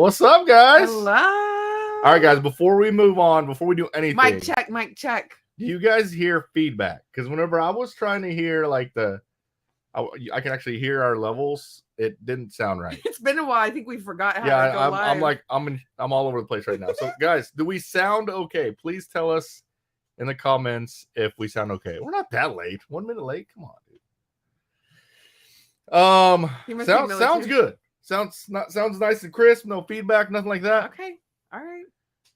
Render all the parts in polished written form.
What's up, guys? Hello. All right, guys, before we move on, before we do anything. Mic check. Do you guys hear feedback? Because whenever I was trying to hear like I can actually hear our levels, it didn't sound right. It's been a while. I think we forgot how to go live. I'm all over the place right now. So guys, do we sound okay? Please tell us in the comments if we sound okay. We're not that late. 1 minute late. Come on, dude. Sounds good. Sounds nice and crisp. No feedback, nothing like that. Okay. All right.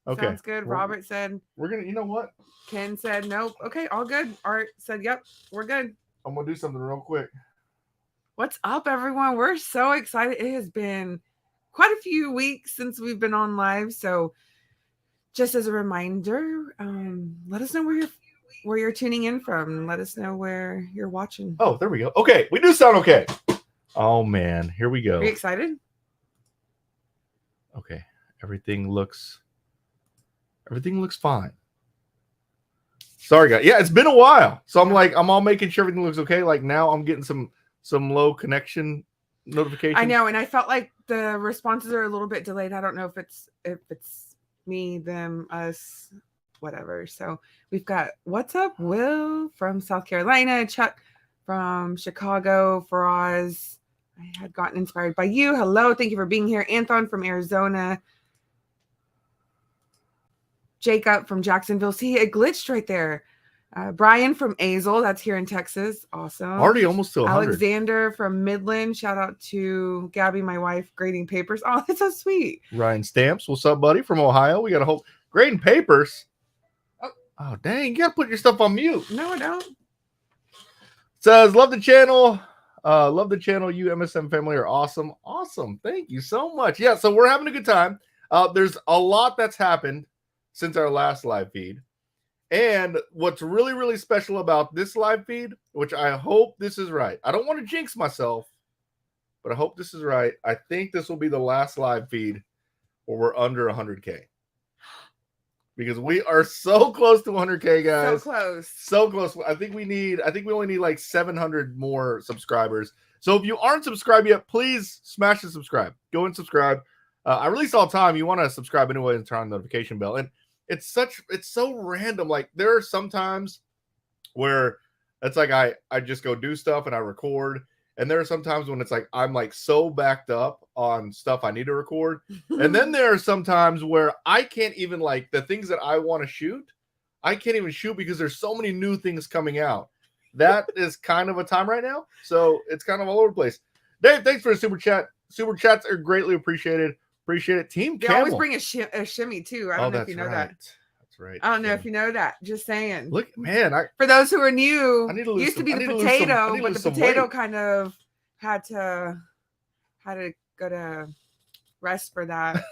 Okay. Sounds good. Robert said we're gonna. You know what? Ken said nope. Okay, all good. Art said yep. We're good. I'm gonna do something real quick. What's up, everyone? We're so excited. It has been quite a few weeks since we've been on live. So, just as a reminder, let us know where you're tuning in from. Let us know where you're watching. Oh, there we go. Okay, we do sound okay. Oh man, here we go. Are you excited? Okay, everything looks fine. Sorry, guys. Yeah, it's been a while, so I'm all making sure everything looks okay. Like now, I'm getting some low connection notifications. I know, and I felt like the responses are a little bit delayed. I don't know if it's me, them, us, whatever. So we've got what's up, Will from South Carolina, Chuck from Chicago, Faraz. I had gotten inspired by you. Hello, thank you for being here. Anton from Arizona. Jacob from Jacksonville. See, it glitched right there. Brian from Isales, that's here in Texas. Awesome. Already almost to 100. Alexander from Midland. Shout out to Gabby, my wife, grading papers. Oh, that's so sweet. Ryan Stamps, what's up, buddy? From Ohio. We got a whole grading papers. Oh, dang, you gotta put your stuff on mute. No, I don't. Says, love the channel. Love the channel. You MSM family are awesome. Awesome. Thank you so much. Yeah, so we're having a good time. There's a lot that's happened since our last live feed. And what's really, really special about this live feed, which I hope this is right. I don't want to jinx myself, but I hope this is right. I think this will be the last live feed where we're under 100K. Because we are so close to 100K, guys. So close. I think we only need like 700 more subscribers. So if you aren't subscribed yet, please smash the subscribe. Go and subscribe. I release all the time. You want to subscribe anyway and turn on the notification bell. And it's so random. Like there are some times where it's like I just go do stuff and I record. And there are some times when it's like I'm like so backed up on stuff I need to record. And then there are some times where I can't even like the things that I want to shoot. I can't even shoot because there's so many new things coming out. That is kind of a time right now. So it's kind of all over the place. Dave, thanks for the super chat. Super chats are greatly appreciated. Appreciate it. Team They Camel. always bring a shimmy too. I don't know if you know that. That's right. I don't know if you know that. Just saying. Look, man. For those who are new, used to be the potato, but the potato kind of had to go to rest for that.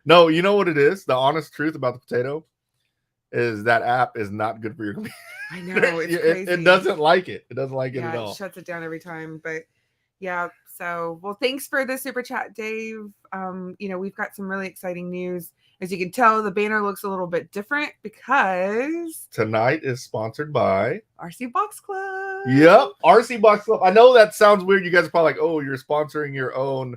No, you know what it is? The honest truth about the potato is that app is not good for your computer. I know. It's crazy. It doesn't like it. It doesn't like it at all. It shuts it down every time. But yeah. So, well, thanks for the super chat, Dave. We've got some really exciting news. As you can tell, the banner looks a little bit different because tonight is sponsored by RC Box Club. Yep, RC Box Club. I know that sounds weird. You guys are probably like, "Oh, you're sponsoring your own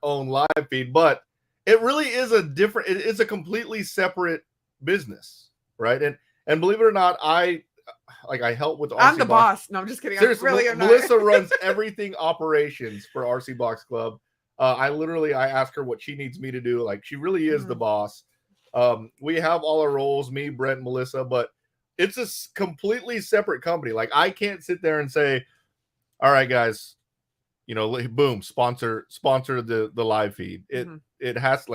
live feed," but it really is it's a completely separate business, right? And believe it or not, I help with RC I'm the boss. No, I'm just kidding. Seriously, Melissa runs everything operations for RC Box Club. I ask her what she needs me to do. Like she really is the boss. We have all our roles, me, Brent, Melissa, but it's a completely separate company. Like I can't sit there and say, all right, guys, boom, sponsor the live feed. It has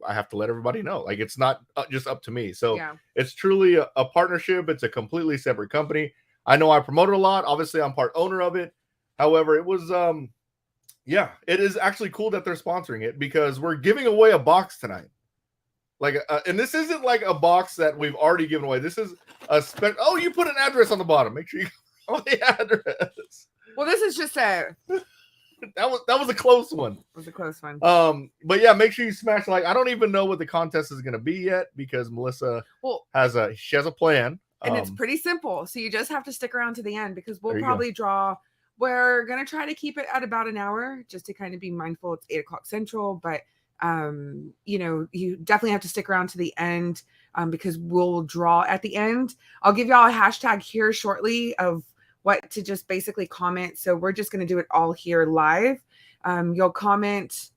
I have to let everybody know. Like it's not just up to me. So It's truly a partnership. It's a completely separate company. I know I promote it a lot. Obviously, I'm part owner of it. However, it was it is actually cool that they're sponsoring it because we're giving away a box tonight. And this isn't like a box that we've already given away. This is a Oh, you put an address on the bottom. Make sure you go the address. Well, this is just a. That was a close one. It was a close one. But yeah, make sure you smash like. I don't even know what the contest is going to be yet because Melissa has a plan. And it's pretty simple. So you just have to stick around to the end because we'll probably draw. We're going to try to keep it at about an hour just to kind of be mindful. It's 8:00 Central, but You know, you definitely have to stick around to the end because we'll draw at the end. I'll give y'all a hashtag here shortly of what to just basically comment. So we're just going to do it all here live. You'll comment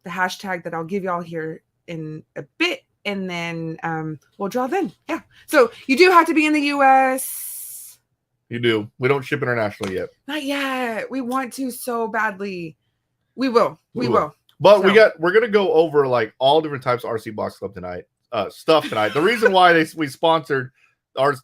the hashtag that I'll give y'all here in a bit, and then we'll draw then. Yeah. So you do have to be in the US. You do. We don't ship internationally yet. Not yet. We want to so badly. We will. We will. But we're gonna go over like all different types of RC Box Club tonight. Stuff tonight. The reason why we sponsored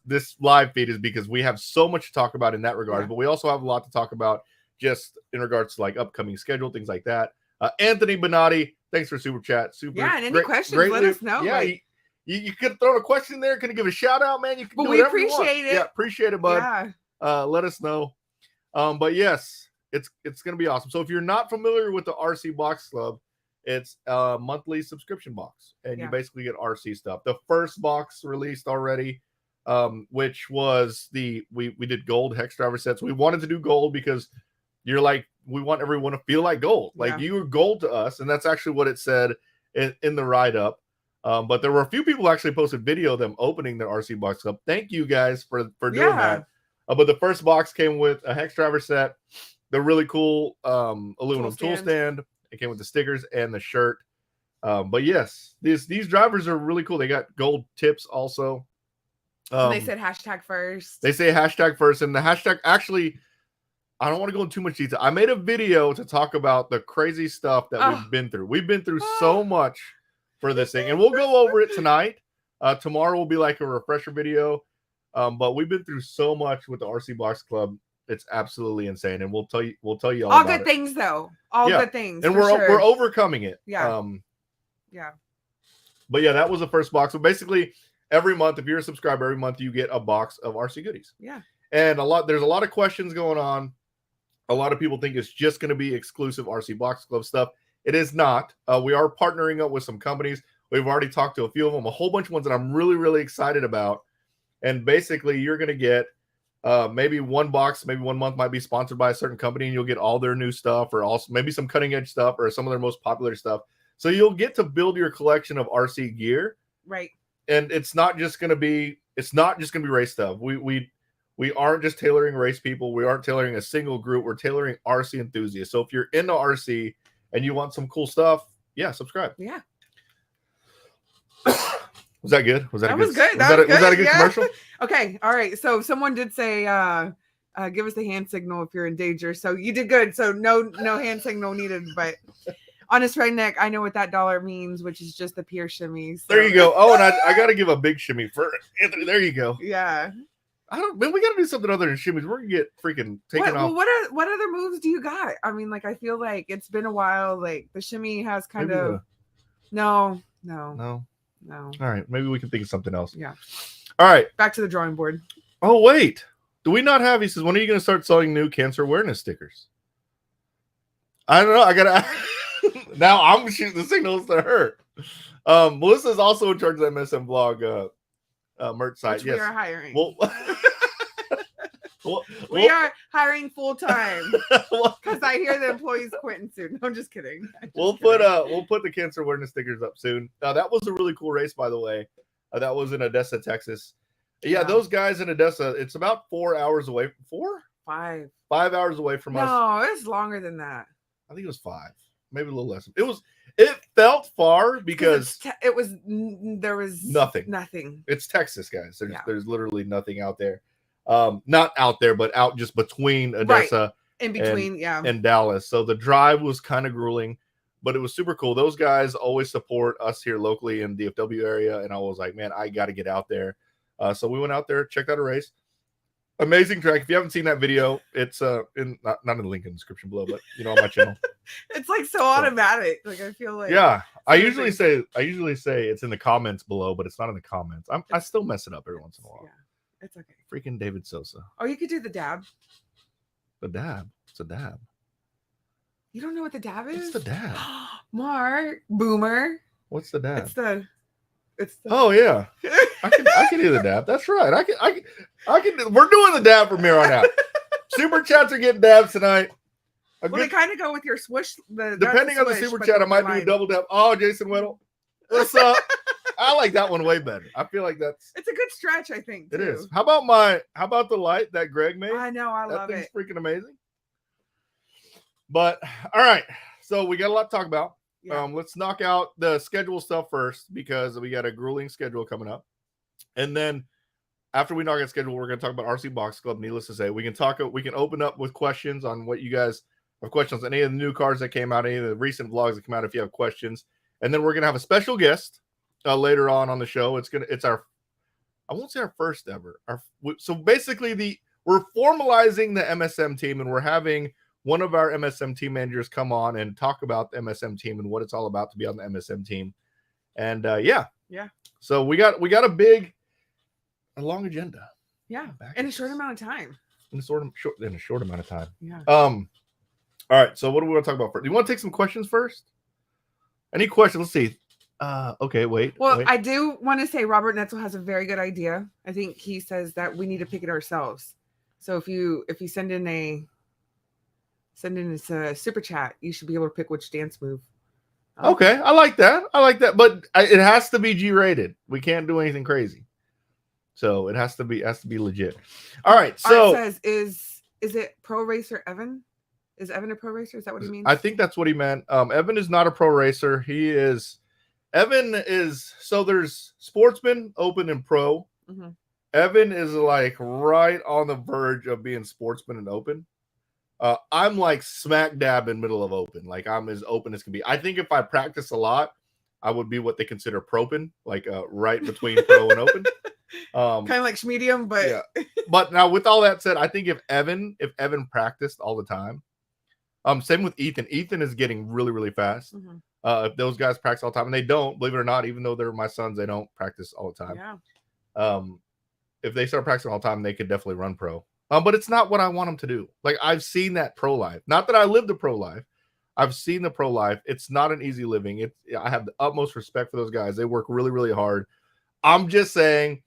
this live feed is because we have so much to talk about in that regard. Yeah. But we also have a lot to talk about just in regards to like upcoming schedule, things like that. Anthony Bonatti, thanks for super chat. Yeah, and any questions, let us know. Yeah, like, you could throw a question there. Can you give a shout out, man? You can. But we appreciate it. Yeah, appreciate it, bud. Yeah. Let us know. But yes, it's gonna be awesome. So if you're not familiar with the RC Box Club, it's a monthly subscription box, and you basically get RC stuff. The first box released already, which was we did gold hex driver sets. We wanted to do gold because you're like, we want everyone to feel like gold. Like you were gold to us. And that's actually what it said in the write-up. But there were a few people who actually posted video of them opening their RC Box Club. Thank you guys for doing that. But the first box came with a hex driver set, the really cool aluminum tool stand. It came with the stickers and the shirt. But yes, these drivers are really cool. They got gold tips also. They said hashtag first. They say hashtag first. And the hashtag actually, I don't want to go into too much detail. I made a video to talk about the crazy stuff that we've been through. We've been through so much for this thing. And we'll go over it tonight. Tomorrow will be like a refresher video. But we've been through so much with the RC Box Club. It's absolutely insane. And we'll tell you all about good things though. All good things. And we're overcoming it. Yeah. But yeah, that was the first box. So basically every month, if you're a subscriber, every month you get a box of RC goodies. Yeah. And there's a lot of questions going on. A lot of people think it's just going to be exclusive RC Box Club stuff. It is not. We are partnering up with some companies. We've already talked to a few of them, a whole bunch of ones that I'm really, really excited about. And basically, you're going to get maybe one box, maybe 1 month might be sponsored by a certain company, and you'll get all their new stuff, or also maybe some cutting edge stuff, or some of their most popular stuff. So you'll get to build your collection of RC gear. Right. And it's not just going to be race stuff. We aren't just tailoring race people. We aren't tailoring a single group. We're tailoring RC enthusiasts. So if you're into RC and you want some cool stuff, subscribe. Yeah. Was that good? Was that good? Was that a good commercial? Okay. All right. So someone did say, give us the hand signal if you're in danger. So you did good. So no hand signal needed, but honest redneck, I know what that dollar means, which is just the pure shimmy. So. There you go. Oh, and I got to give a big shimmy for Anthony. There you go. Yeah. Man, we got to do something other than shimmies. We're going to get freaking taken off. Well, what other moves do you got? I mean, like, I feel like it's been a while. Like, the shimmy has kind of... No. All right. Maybe we can think of something else. Yeah. All right. Back to the drawing board. Oh, wait. Do we not have... He says, when are you going to start selling new cancer awareness stickers? I don't know. I got to... Now I'm shooting the signals to her. Melissa's also in charge of the MSM vlog merch site. Which we are hiring. We are hiring full time because I hear the employees quitting soon. No, I'm just kidding. We'll put the cancer awareness stickers up soon. That was a really cool race, by the way. That was in Odessa, Texas. Yeah, those guys in Odessa. It's about 4 hours away. 5 hours away from us. No, it's longer than that. I think it was 5, maybe a little less. It felt far because there was nothing. It's Texas, guys. There's literally nothing out there. Not out there, but out just between Odessa in between, and Dallas. So the drive was kind of grueling, but it was super cool. Those guys always support us here locally in the DFW area, and I was like, man, I got to get out there. So we went out there, checked out a race. Amazing track. If you haven't seen that video, it's not in the link in the description below, but on my channel. It's like so automatic. Like I feel like I usually say it's in the comments below, but it's not in the comments. I still mess it up every once in a while. Yeah, it's okay. Freaking David Sosa. Oh, you could do the dab. The dab. It's a dab. You don't know what the dab is? What's the dab? Mark Boomer. What's the dab? It's the Oh yeah. I can do the dab. That's right. I can we're doing the dab from here on out. Super chats are getting dabs tonight. Well, they kind of go with your swoosh. Depending on the super chat, I might do a double dap. Oh, Jason Weddle. What's up? I like that one way better. I feel like it's a good stretch, I think. Too. It is. How about the light that Greg made? I know, I love it. That thing's freaking amazing. But all right, so we got a lot to talk about. Yeah. Let's knock out the schedule stuff first because we got a grueling schedule coming up. And then after we knock out schedule, we're going to talk about RC Box Club. Needless to say, we can open up with questions on what you guys have questions on any of the new cards that came out, any of the recent vlogs that came out if you have questions. And then we're going to have a special guest later on the show. It's our, I won't say our first ever. So basically we're formalizing the MSM team, and we're having one of our MSM team managers come on and talk about the MSM team and what it's all about to be on the MSM team. And yeah. So we got a long agenda. Yeah, in a short amount of time. In a short amount of time. Yeah. All right. So what do we want to talk about first? Do you want to take some questions first? Any questions? Let's see. Okay, wait. Well, I do want to say Robert Netzel has a very good idea. I think he says that we need to pick it ourselves. So if you send in a super chat, you should be able to pick which dance move. Okay, I like that. But it has to be G-rated. We can't do anything crazy. So it has to be legit. All right. So Art says, is it Pro Racer Evan? Is Evan a pro racer? Is that what he means? I think that's what he meant. Evan is not a pro racer. Evan is, so there's sportsman, open, and pro. Mm-hmm. Evan is like right on the verge of being sportsman and open. I'm like smack dab in middle of open. Like I'm as open as can be. I think if I practice a lot, I would be what they consider propin, like right between pro and open. Kind of like medium, but yeah. But now with all that said, I think if Evan practiced all the time, same with Ethan. Ethan is getting really, really fast. Mm-hmm. If those guys practice all the time, and they don't, believe it or not, even though they're my sons, they don't practice all the time. Yeah. If they start practicing all the time, they could definitely run pro. But it's not what I want them to do. Like I've seen that pro life. Not that I lived the pro life. I've seen the pro life. It's not an easy living. I have the utmost respect for those guys. They work really, really hard. I'm just saying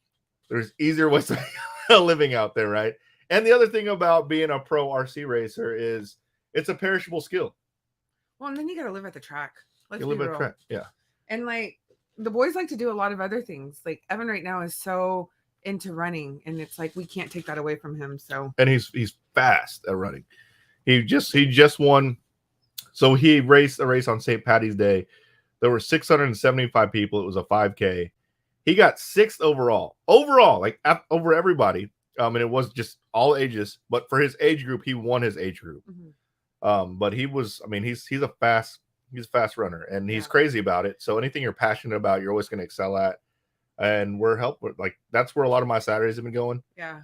there's easier ways to make a living out there, right? And the other thing about being a pro RC racer is it's a perishable skill. Well, and then you got to live at the track. You live at the track, yeah. And like the boys like to do a lot of other things. Like Evan right now is so into running, and it's like we can't take that away from him. So and he's fast at running. He just won. So he raced a race on St. Patty's Day. There were 675 people. It was a 5K. He got 6th overall, like over everybody. And it was just all ages. But for his age group, he won his age group. Mm-hmm. But he was, I mean, he's a fast runner, and he's crazy about it. So anything you're passionate about, you're always going to excel at. And we're helpful. Like that's where a lot of my Saturdays have been going. Yeah.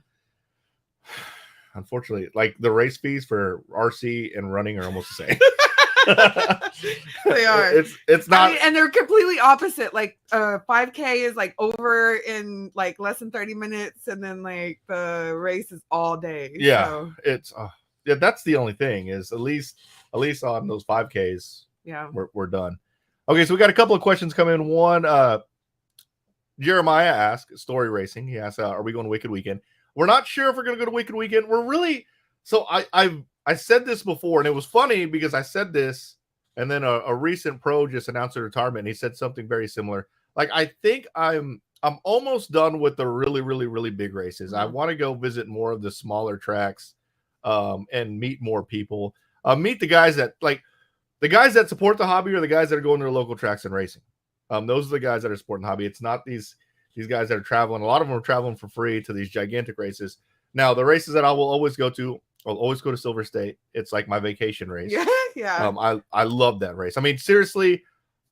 Unfortunately, like the race fees for RC and running are almost the same. They are. It's not, I mean, and they're completely opposite. Like 5K is like over in like less than 30 minutes, and then like the race is all day. Yeah, so. It's that's the only thing is at least on those 5Ks. Yeah, we're done. Okay, so we got a couple of questions come in. One, Jeremiah asked, Story Racing. He asked, "Are we going to Wicked Weekend?" We're not sure if we're going to go to Wicked Weekend. We're really so I said this before, and it was funny because I said this, and then a recent pro just announced a retirement, and he said something very similar. Like I think I'm almost done with the really, really, really big races. I want to go visit more of the smaller tracks, and meet more people. Meet the guys that support the hobby, or the guys that are going to their local tracks and racing. Those are the guys that are supporting the hobby. It's not these guys that are traveling. A lot of them are traveling for free to these gigantic races. Now, the races that I will always go to, I'll always go to Silver State. It's like my vacation race. Yeah. I love that race. I mean, seriously,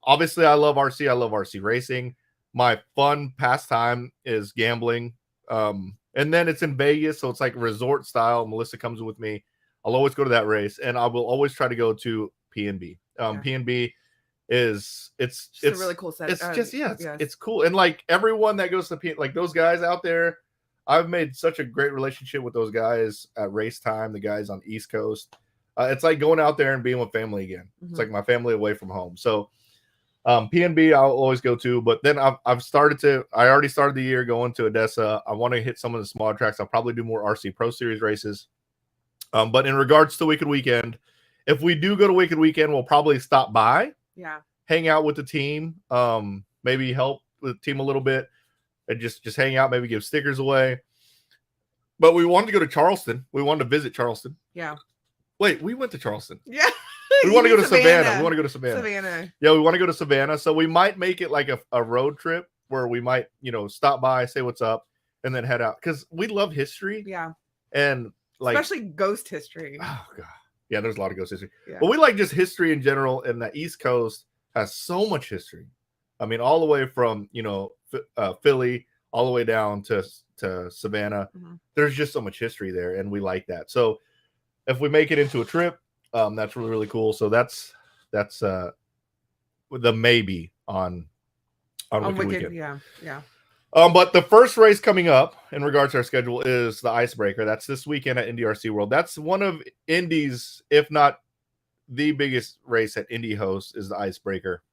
obviously, I love RC. I love RC racing. My fun pastime is gambling. And then it's in Vegas, so it's like resort style. Melissa comes with me. I'll always go to that race, and I will always try to go to PNB. PNB it's a really cool set. It's cool. And like everyone that goes to like those guys out there, I've made such a great relationship with those guys at race time, the guys on East Coast. It's like going out there and being with family again. Mm-hmm. It's like my family away from home. So PNB I'll always go to, but then I already started the year going to Odessa. I want to hit some of the smaller tracks. I'll probably do more RC Pro Series races. But in regards to Wicked Weekend, if we do go to Wicked Weekend, we'll probably stop by, hang out with the team, maybe help with the team a little bit, and just hang out, maybe give stickers away. But we wanted to go to Charleston. We wanted to visit Charleston. Yeah. Wait, we went to Charleston. Yeah. We want to go to Savannah. We want to go to Savannah. Savannah. Yeah, we want to go to Savannah. So we might make it like a road trip where we might, stop by, say what's up, and then head out. Because we love history. Yeah. And like especially ghost history. Oh god. Yeah, there's a lot of ghost history. Yeah. But we like just history in general, and the East Coast has so much history. I mean, all the way from, Philly all the way down to Savannah. Mm-hmm. There's just so much history there, and we like that. So if we make it into a trip, that's really, really cool. So that's the maybe on Wicked Weekend. Yeah. But the first race coming up in regards to our schedule is the Icebreaker. That's this weekend at Indy RC World. That's one of Indy's, if not the biggest race that Indy hosts, is the Icebreaker.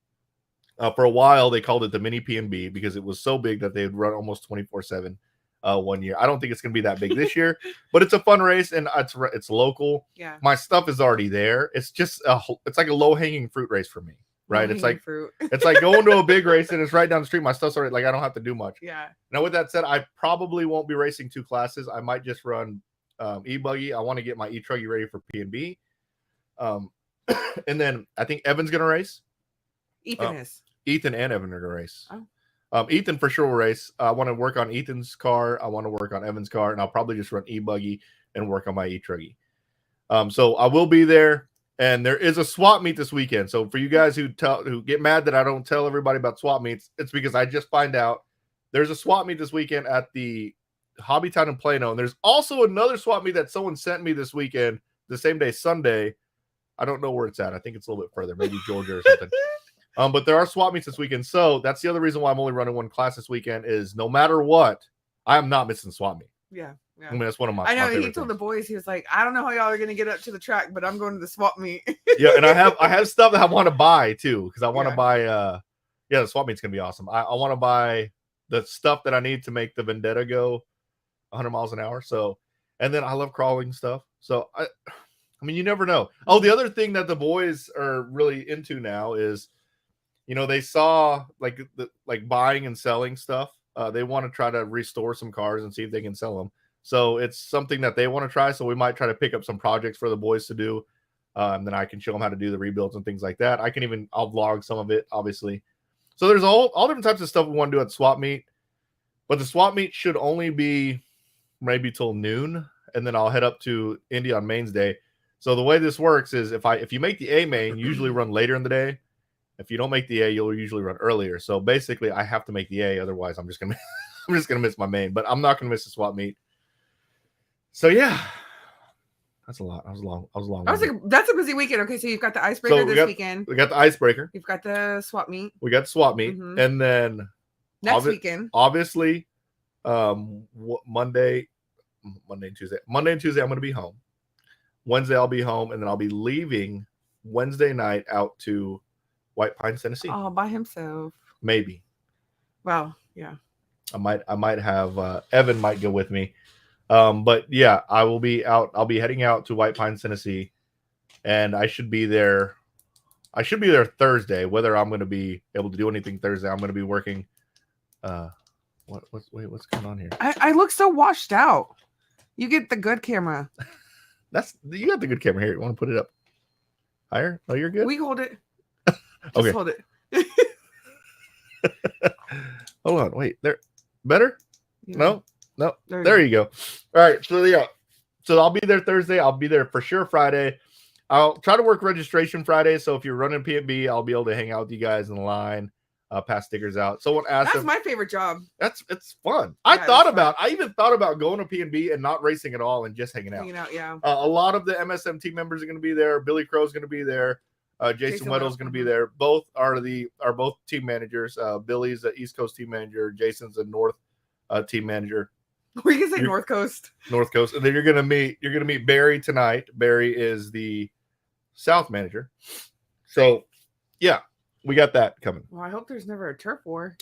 For a while, they called it the Mini P&B because it was so big that they would run almost 24/7 one year. I don't think it's going to be that big this year, but it's a fun race, and it's local. Yeah. My stuff is already there. It's just it's like a low-hanging fruit race for me. Right, it's like fruit. It's like going to a big race and it's right down the street. My stuff's already, like, I don't have to do much. Yeah. Now, with that said, I probably won't be racing 2 classes. I might just run e-buggy. I want to get my e-truggy ready for P&B. And then I think Evan's gonna race. Ethan is. Ethan and Evan are gonna race. Oh. Ethan for sure will race. I want to work on Ethan's car. I want to work on Evan's car, and I'll probably just run e-buggy and work on my e-truggy. So I will be there. And there is a swap meet this weekend. So for you guys who get mad that I don't tell everybody about swap meets, it's because I just find out there's a swap meet this weekend at the Hobby Town in Plano. And there's also another swap meet that someone sent me this weekend, the same day, Sunday. I don't know where it's at. I think it's a little bit further, maybe Georgia or something. But there are swap meets this weekend. So that's the other reason why I'm only running 1 class this weekend is no matter what, I am not missing swap meet. Yeah. I mean, that's one of my. I know. My he told the boys, he was like, "I don't know how y'all are gonna get up to the track, but I'm going to the swap meet." Yeah, and I have stuff that I want to buy too, because I want to buy. The swap meet's gonna be awesome. I want to buy the stuff that I need to make the Vendetta go 100 miles an hour. So, and then I love crawling stuff. So I mean, you never know. Oh, the other thing that the boys are really into now is, they saw like buying and selling stuff. They want to try to restore some cars and see if they can sell them. So it's something that they want to try. So we might try to pick up some projects for the boys to do. And then I can show them how to do the rebuilds and things like that. I'll vlog some of it, obviously. So there's all different types of stuff we want to do at swap meet. But the swap meet should only be maybe till noon. And then I'll head up to Indy on mains day. So the way this works is if you make the A main, you usually run later in the day. If you don't make the A, you'll usually run earlier. So basically I have to make the A. Otherwise I'm just going to miss my main, but I'm not going to miss the swap meet. So yeah, that's a lot. I was long. I was like, that's a busy weekend. Okay, so you've got the Icebreaker this weekend. We got the Icebreaker. You've got the swap meet. We got the swap meet, and then next weekend, obviously, Monday and Tuesday. Monday and Tuesday, I'm going to be home. Wednesday, I'll be home, and then I'll be leaving Wednesday night out to White Pines, Tennessee. Oh, by himself? Maybe. Well, yeah. I might have Evan might go with me. But yeah, I will be out. I'll be heading out to White Pines, Tennessee, and I should be there Thursday. Whether I'm going to be able to do anything Thursday, I'm going to be working. What's going on here? I look so washed out. You get the good camera. You got the good camera here. You want to put it up higher? Oh, you're good. We hold it. Okay. Hold it. Hold on. Wait. There. Better? Yeah. No. There you go. All right. So yeah. So I'll be there Thursday. I'll be there for sure Friday. I'll try to work registration Friday. So if you're running P&B, I'll be able to hang out with you guys in the line, pass stickers out. Someone asked. That's my favorite job. It's fun. Yeah, I even thought about going to P&B and not racing at all and just hanging out. Yeah. A lot of the MSM team members are going to be there. Billy Crow's going to be there. Jason Weddle's going to be there. Both are both team managers. Billy's the East Coast team manager. Jason's a North team manager. Were you gonna say North Coast? North Coast, and then you're gonna meet Barry tonight. Barry is the South manager. So, yeah, we got that coming. Well, I hope there's never a turf war.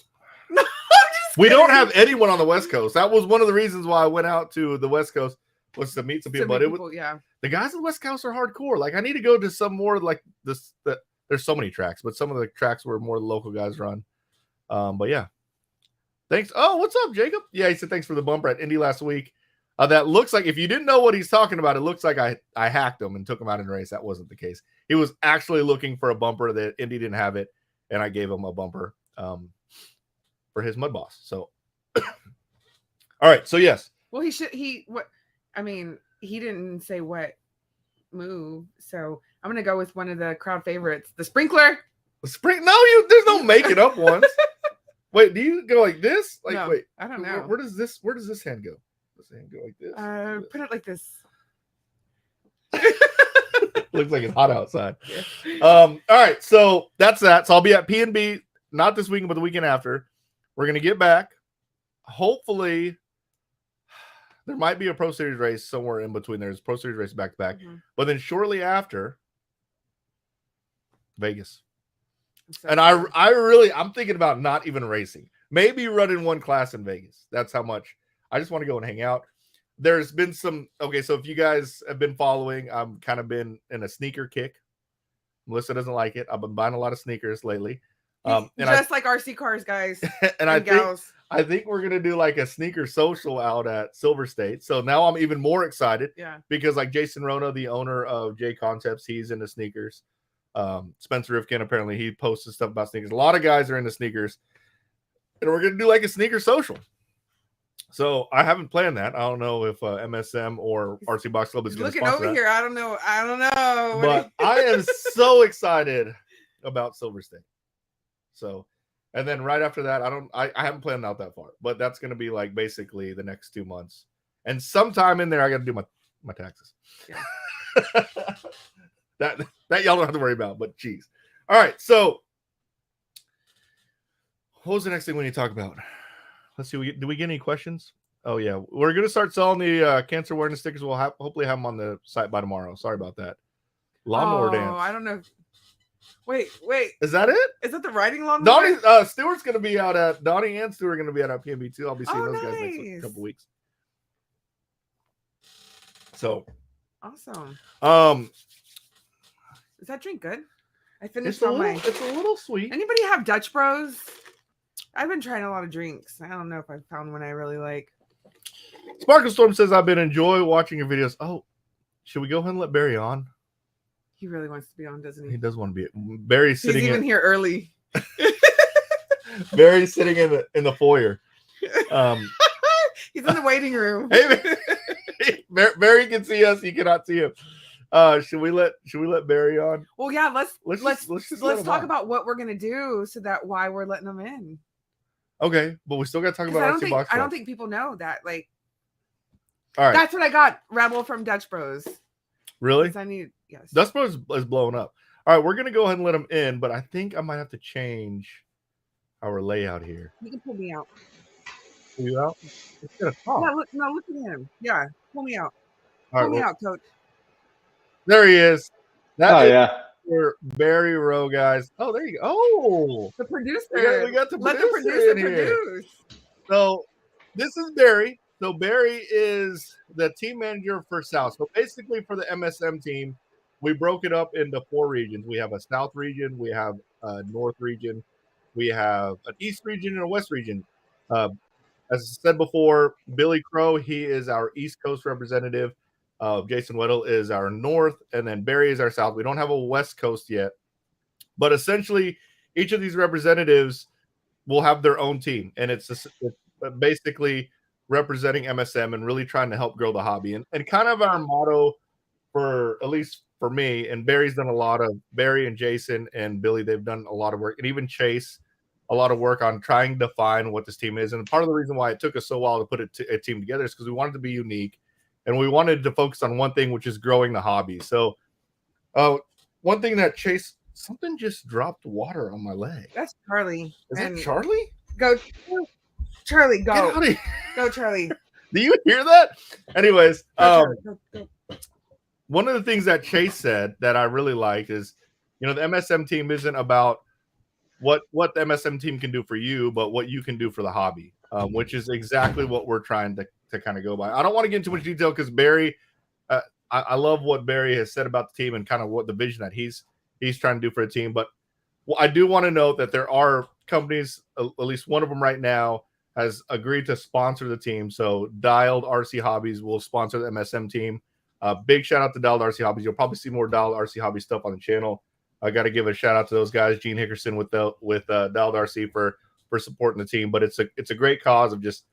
We don't have anyone on the West Coast. That was one of the reasons why I went out to the West Coast was to meet some people. But yeah. The guys in the West Coast are hardcore. Like I need to go to some more like this. There's so many tracks, but some of the tracks where more local guys run. But yeah, thanks. Oh, what's up, Jacob? Yeah, he said thanks for the bumper at Indy last week. That looks like if you didn't know what he's talking about, it looks like I hacked him and took him out in a race. That wasn't the case. He was actually looking for a bumper that Indy didn't have it, and I gave him a bumper for his mud boss. So, all right. So yes. Well, he didn't say what move, so I'm gonna go with one of the crowd favorites, the sprinkler. No, there's no making up ones. Wait, do you go like this? Like, no, wait, I don't know. Where does this hand go? Does the hand go like this? Put it like this. Looks like it's hot outside. Yeah. All right, so that's that. So I'll be at P&B, not this weekend, but the weekend after. We're gonna get back. Hopefully, there might be a Pro Series race somewhere in between. There's Pro Series race back to back, but then shortly after, Vegas. And I'm thinking about not even racing. Maybe running one class in Vegas. That's how much I just want to go and hang out. There's been some so if you guys have been following, I've kind of been in a sneaker kick. Melissa doesn't like it. I've been buying a lot of sneakers lately. And just like RC cars, guys. and I think we're gonna do like a sneaker social out at Silver State. So now I'm even more excited. Yeah. Because like Jason Rona, the owner of J Concepts, he's into sneakers. Spencer Rifkin, apparently he posted stuff about sneakers. A lot of guys are into sneakers. And we're gonna do like a sneaker social. So I haven't planned that. I don't know if MSM or RC Box Club is going to sponsor looking over here. I don't know. But I am so excited about Silver State. So, and then right after that, I haven't planned out that far, but that's going to be like basically the next 2 months. And sometime in there, I got to do my taxes. Yeah. that y'all don't have to worry about, but geez. All right. So what was the next thing we need to talk about? Let's see. Do we get any questions? Oh yeah, we're gonna start selling the cancer awareness stickers. We'll hopefully have them on the site by tomorrow. Sorry about that. Lawnmower dance. I don't know. Wait. Is that it? Is that the riding lawnmower? Donnie, Stewart's gonna be out at Donnie and Stewart are gonna be out at PNB too. I'll be seeing those guys next couple weeks. So awesome. Is that drink good? I finished It's a little sweet. Anybody have Dutch Bros? I've been trying a lot of drinks. I don't know if I found one I really like. Sparkle Storm says, I've been enjoying watching your videos. Oh, should we go ahead and let Barry on? He really wants to be on, doesn't he? He does want to be. Barry's sitting. He's even here early. Barry's sitting in the foyer. He's in the waiting room. Hey, Barry can see us. He cannot see him. Should we let Barry on? Well, yeah. Let's talk on. about what we're gonna do so that why we're letting them in. Okay, but we still got to talk about RC Box Club. I don't think people know that. Like, all right, that's what I got. Rebel from Dutch Bros. Really? Yes. Dutch Bros is blowing up. All right, we're gonna go ahead and let them in, but I think I might have to change our layout here. You can pull me out. Pull you out? It's gonna talk. No, look at him. Yeah, pull me out. Pull me out, Coach. There he is. Yeah. For Barry Rowe, guys. Oh, there you go. Oh, the producer. We got the Let producer the producer in here. produce. So this is Barry. So Barry is the team manager for South. So basically for the MSM team, we broke it up into 4 regions. We have a South region, we have a North region, we have an East region, and a West region. As I said before, Billy Crowe, he is our East Coast representative. Jason Weddle is our North, and then Barry is our South. We don't have a West Coast yet, but essentially each of these representatives will have their own team, and it's basically representing MSM and really trying to help grow the hobby. And kind of our motto, for at least for me, and Barry's done a lot of, Barry and Jason and Billy, they've done a lot of work, and even Chase, a lot of work on trying to define what this team is. And part of the reason why it took us so while to put a team together is because we wanted to be unique. And we wanted to focus on one thing, which is growing the hobby. So one thing that Chase, something just dropped water on my leg. That's Charlie. Is that Charlie? Go, Charlie, go. Go, Charlie. Do you hear that? Anyways, go. One of the things that Chase said that I really liked is, the MSM team isn't about what the MSM team can do for you, but what you can do for the hobby. which is exactly what we're trying to kind of go by. I don't want to get into too much detail because Barry, I love what Barry has said about the team and kind of what the vision that he's trying to do for the team. But I do want to note that there are companies, at least one of them right now, has agreed to sponsor the team. So Dialed RC Hobbies will sponsor the MSM team. Big shout out to Dialed RC Hobbies. You'll probably see more Dialed RC Hobby stuff on the channel. I got to give a shout out to those guys, Gene Hickerson with Dialed RC for supporting the team. But it's a great cause of just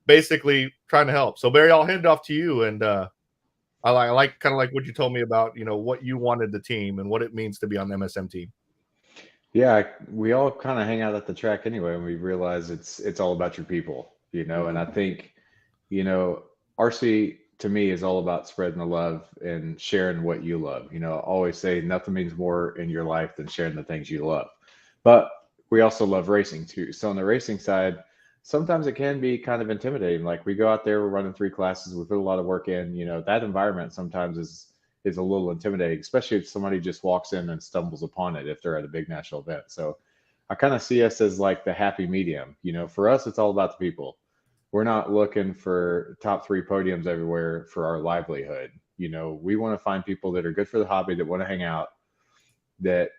basically trying to help. So Barry, I'll hand it off to you, and I like kind of like what you told me about, what you wanted the team and what it means to be on the MSM team. Yeah, we all kind of hang out at the track anyway, and we realize it's all about your people, and I think, RC to me is all about spreading the love and sharing what you love. I always say nothing means more in your life than sharing the things you love. But we also love racing too. So on the racing side, sometimes it can be kind of intimidating. Like we go out there, we're running 3 classes, we put a lot of work in, that environment sometimes is a little intimidating, especially if somebody just walks in and stumbles upon it if they're at a big national event. So I kind of see us as like the happy medium. For us, it's all about the people. We're not looking for top 3 podiums everywhere for our livelihood. We want to find people that are good for the hobby, that want to hang out, that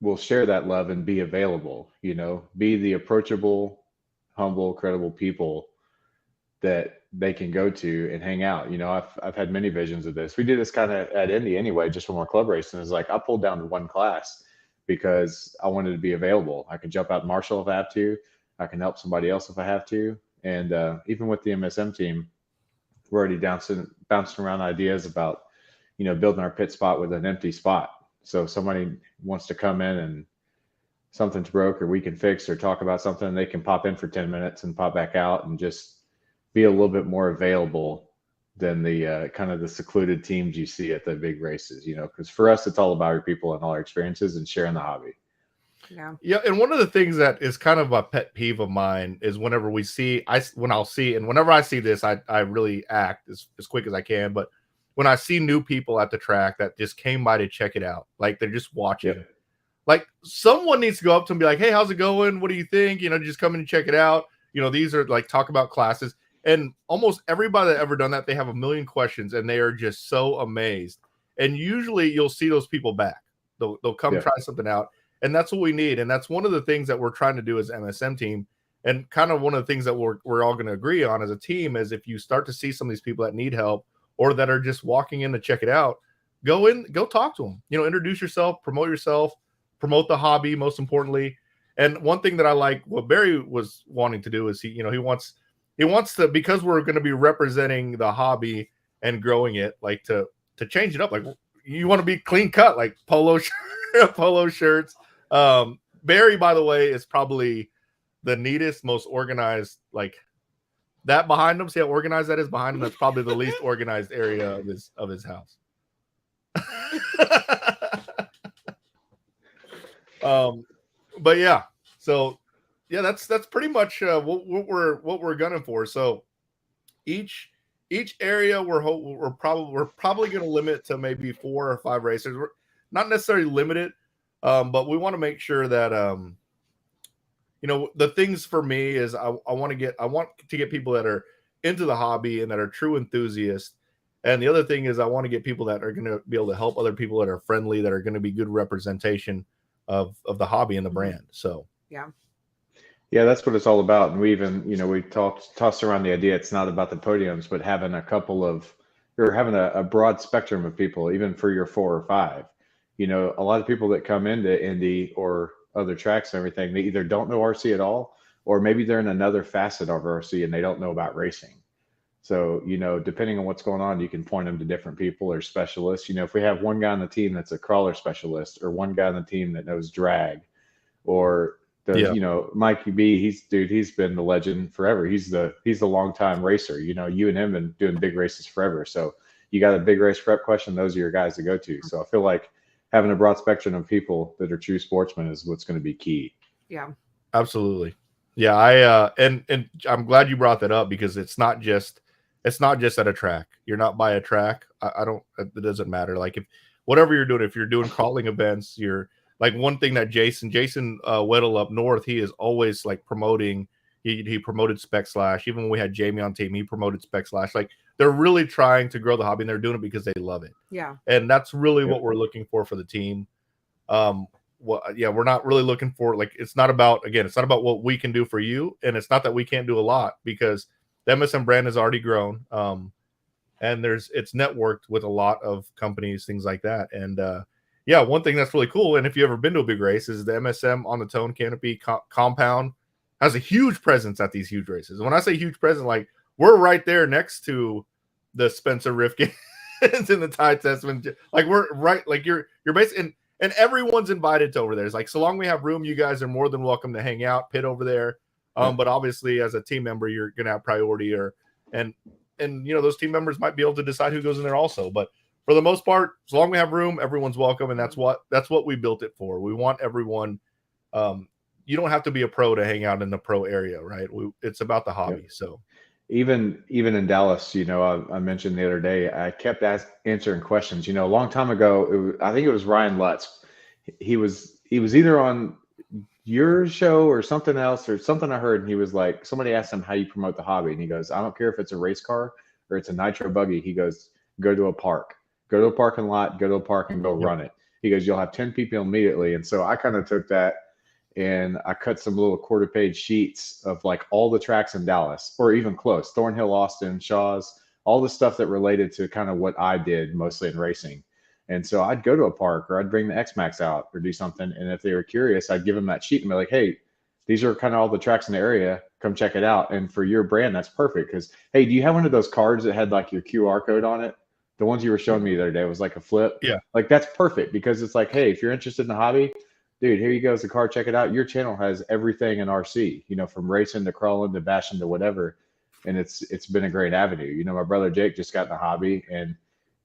will share that love and be available, be the approachable, humble, credible people that they can go to and hang out. I've had many visions of this. We did this kind of at Indy anyway, just from our club racing. It's like I pulled down to 1 class because I wanted to be available. I can jump out Marshall if I have to. I can help somebody else if I have to. And even with the MSM team, we're already bouncing around ideas about, building our pit spot with an empty spot. So if somebody wants to come in and something's broke or we can fix or talk about something, they can pop in for 10 minutes and pop back out and just be a little bit more available than the kind of the secluded teams you see at the big races, because for us, it's all about our people and all our experiences and sharing the hobby. Yeah. And one of the things that is kind of a pet peeve of mine is whenever I see this, I really act as quick as I can. But when I see new people at the track that just came by to check it out, like they're just watching, like someone needs to go up to them and be like, hey, how's it going? What do you think? Just come in and check it out. These are like talk about classes. And almost everybody that ever done that, they have a million questions and they are just so amazed. And usually you'll see those people back. They'll come try something out. And that's what we need. And that's one of the things that we're trying to do as MSM team. And kind of one of the things that we're all going to agree on as a team is if you start to see some of these people that need help or that are just walking in to check it out, go talk to them, introduce yourself, promote the hobby, most importantly. And one thing that I like what Barry was wanting to do is he wants to, because we're going to be representing the hobby and growing it, like to change it up. Like you want to be clean cut, like polo shirts. Barry, by the way, is probably the neatest, most organized, like that behind him. See how organized that is behind him? That's probably the least organized area of his house. But yeah, so yeah, that's pretty much what we're gunning for. So each area we're probably going to limit to maybe 4 or 5 racers. We're not necessarily limited, but we want to make sure that the things for me is I want to get people that are into the hobby and that are true enthusiasts. And the other thing is I want to get people that are going to be able to help other people that are friendly, that are going to be good representation of the hobby and the brand. So yeah, that's what it's all about. And we even, we tossed around the idea. It's not about the podiums, but having a broad spectrum of people, even for your 4 or 5. A lot of people that come into Indy or other tracks and everything, they either don't know RC at all, or maybe they're in another facet of RC and they don't know about racing. So, depending on what's going on, you can point them to different people or specialists. If we have one guy on the team that's a crawler specialist, or one guy on the team that knows drag, or Mikey B, he's been the legend forever. He's the longtime racer. You and him been doing big races forever. So you got a big race prep question, those are your guys to go to. So I feel like having a broad spectrum of people that are true sportsmen is what's going to be key. Yeah, absolutely. Yeah, and I'm glad you brought that up, because it's not just at a track. You're not by a track. It doesn't matter. Like if whatever you're doing, if you're doing crawling events, you're like one thing that Jason Weddle up north, he is always like promoting, He promoted Spec Slash. Even when we had Jamie on team, he promoted Spec Slash. Like, they're really trying to grow the hobby, and they're doing it because they love it. Yeah. And that's really what we're looking for the team. We're not really looking for, like, it's not about what we can do for you, and it's not that we can't do a lot, because the MSM brand has already grown. And it's networked with a lot of companies, things like that. And one thing that's really cool, and if you ever been to a big race, is the MSM on the Tone Canopy compound has a huge presence at these huge races. And when I say huge presence, like, we're right there next to the Spencer Rifkin and the Ty Testament. Like, we're right, like, you're basically, and everyone's invited to over there. It's like, so long we have room, you guys are more than welcome to hang out, pit over there. But obviously, as a team member, you're gonna have priority, and those team members might be able to decide who goes in there also. But for the most part, as long as we have room, everyone's welcome, and that's what we built it for. We want everyone. You don't have to be a pro to hang out in the pro area, right? It's about the hobby. Yeah. So even in Dallas, I mentioned the other day, I kept answering questions. A long time ago, I think it was Ryan Lutz. He was either on your show or something else, or something I heard, and he was like, somebody asked him how you promote the hobby, and he goes, I don't care if it's a race car or it's a nitro buggy. He goes, go to a parking lot, go to a park and go run it. He goes, you'll have 10 people immediately. And so I kind of took that and I cut some little quarter-page sheets of like all the tracks in Dallas, or even close, Thornhill, Austin, Shaw's, all the stuff that related to kind of what I did mostly in racing. And so I'd go to a park, or I'd bring the X-Max out or do something. And if they were curious, I'd give them that sheet and be like, hey, these are kind of all the tracks in the area. Come check it out. And for your brand, that's perfect. Because, hey, do you have one of those cards that had like your QR code on it? The ones you were showing me the other day was like a flip. Yeah. Like, that's perfect, because it's like, hey, if you're interested in the hobby, dude, here you go. It's the card. Check it out. Your channel has everything in RC, from racing to crawling to bashing to whatever. And it's been a great avenue. My brother Jake just got in the hobby, and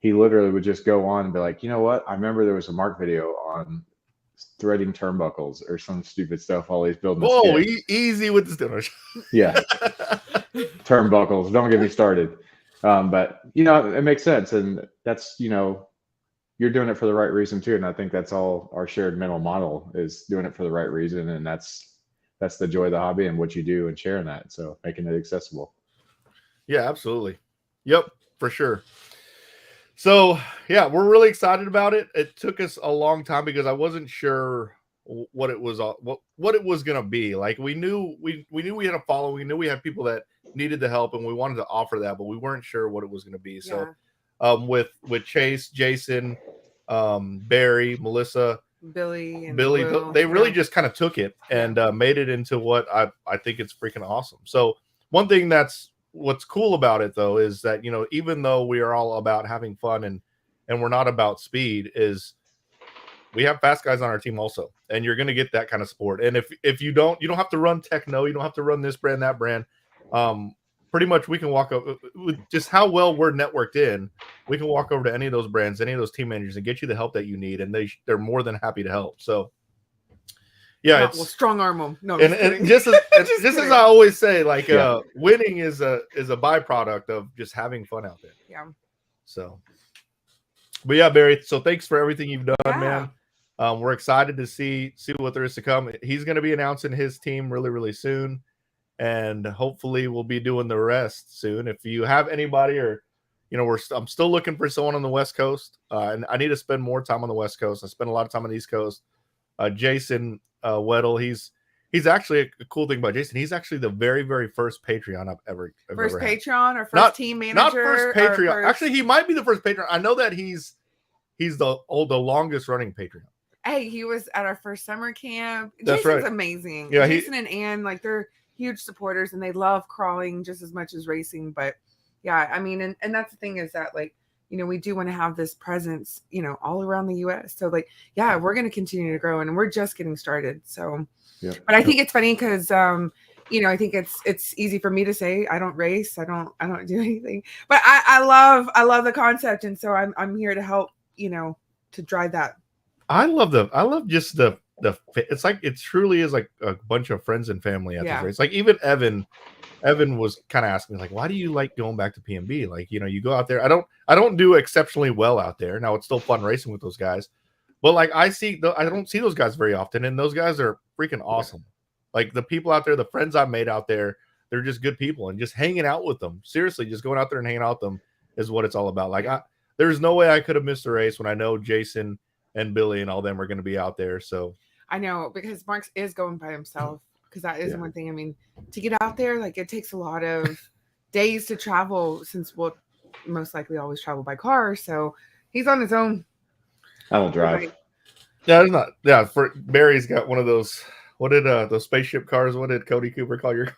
he literally would just go on and be like, you know what? I remember there was a Mark video on threading turnbuckles or some stupid stuff while he's building. Whoa, easy with the stinners. Yeah. Turnbuckles. Don't get me started. But, it makes sense. And that's, you're doing it for the right reason too. And I think that's all our shared mental model, is doing it for the right reason. And that's the joy of the hobby and what you do and sharing that. So making it accessible. Yeah, absolutely. Yep, for sure. So yeah, we're really excited about it. It took us a long time because I wasn't sure what it was, what it was going to be. Like, we knew we had a following. We knew we had people that needed the help, and we wanted to offer that, but we weren't sure what it was going to be. So with Chase, Jason, Barry, Melissa, Billy, they really just kind of took it and made it into what I think it's freaking awesome. So one thing what's cool about it though is that, even though we are all about having fun and we're not about speed, is we have fast guys on our team also, and you're going to get that kind of support. And if you don't have to run techno, you don't have to run this brand, that brand. Pretty much we can walk up with just how well we're networked in. We can walk over to any of those brands, any of those team managers, and get you the help that you need. And they're more than happy to help. So yeah, we'll strong arm them. No, and just as I always say, like, winning is a byproduct of just having fun out there. Yeah. So, but yeah, Barry. So thanks for everything you've done, man. We're excited to see what there is to come. He's going to be announcing his team really, really soon, and hopefully we'll be doing the rest soon. If you have anybody, or I'm still looking for someone on the West Coast, and I need to spend more time on the West Coast. I spend a lot of time on the East Coast. Jason Weddle, he's actually a cool thing about Jason. He's actually the very, very first Patreon I've ever Patreon or first team manager. Not first Patreon. Actually, he might be the first Patreon. I know that he's the longest running Patreon. Hey, he was at our first summer camp. That's Jason's right. Amazing. Yeah, Jason and Ann, like, they're huge supporters, and they love crawling just as much as racing. But yeah, I mean, and that's the thing, is that, like, we do want to have this presence, all around the US. So, like, yeah, we're going to continue to grow, and we're just getting started. So, but I think it's funny because, I think it's easy for me to say I don't race. I don't do anything, but I love the concept. And so I'm here to help, to drive that. I love just the it's like, it truly is like a bunch of friends and family at this race. Like, even Evan was kind of asking me, like, why do you like going back to PMB? Like, you go out there. I don't do exceptionally well out there. Now, it's still fun racing with those guys, but like, I don't see those guys very often, and those guys are freaking awesome. Like the people out there, the friends I've made out there, they're just good people, and just hanging out with them. Seriously, just going out there and hanging out with them is what it's all about. Like there's no way I could have missed the race when I know Jason and Billy and all them are going to be out there. So I know, because Marks is going by himself, because that is one thing. I mean, to get out there, like it takes a lot of days to travel, since we'll most likely always travel by car. So he's on his own. I don't drive. Yeah, it's not. Yeah, for Barry's got one of those. What did those spaceship cars? What did Cody Cooper call your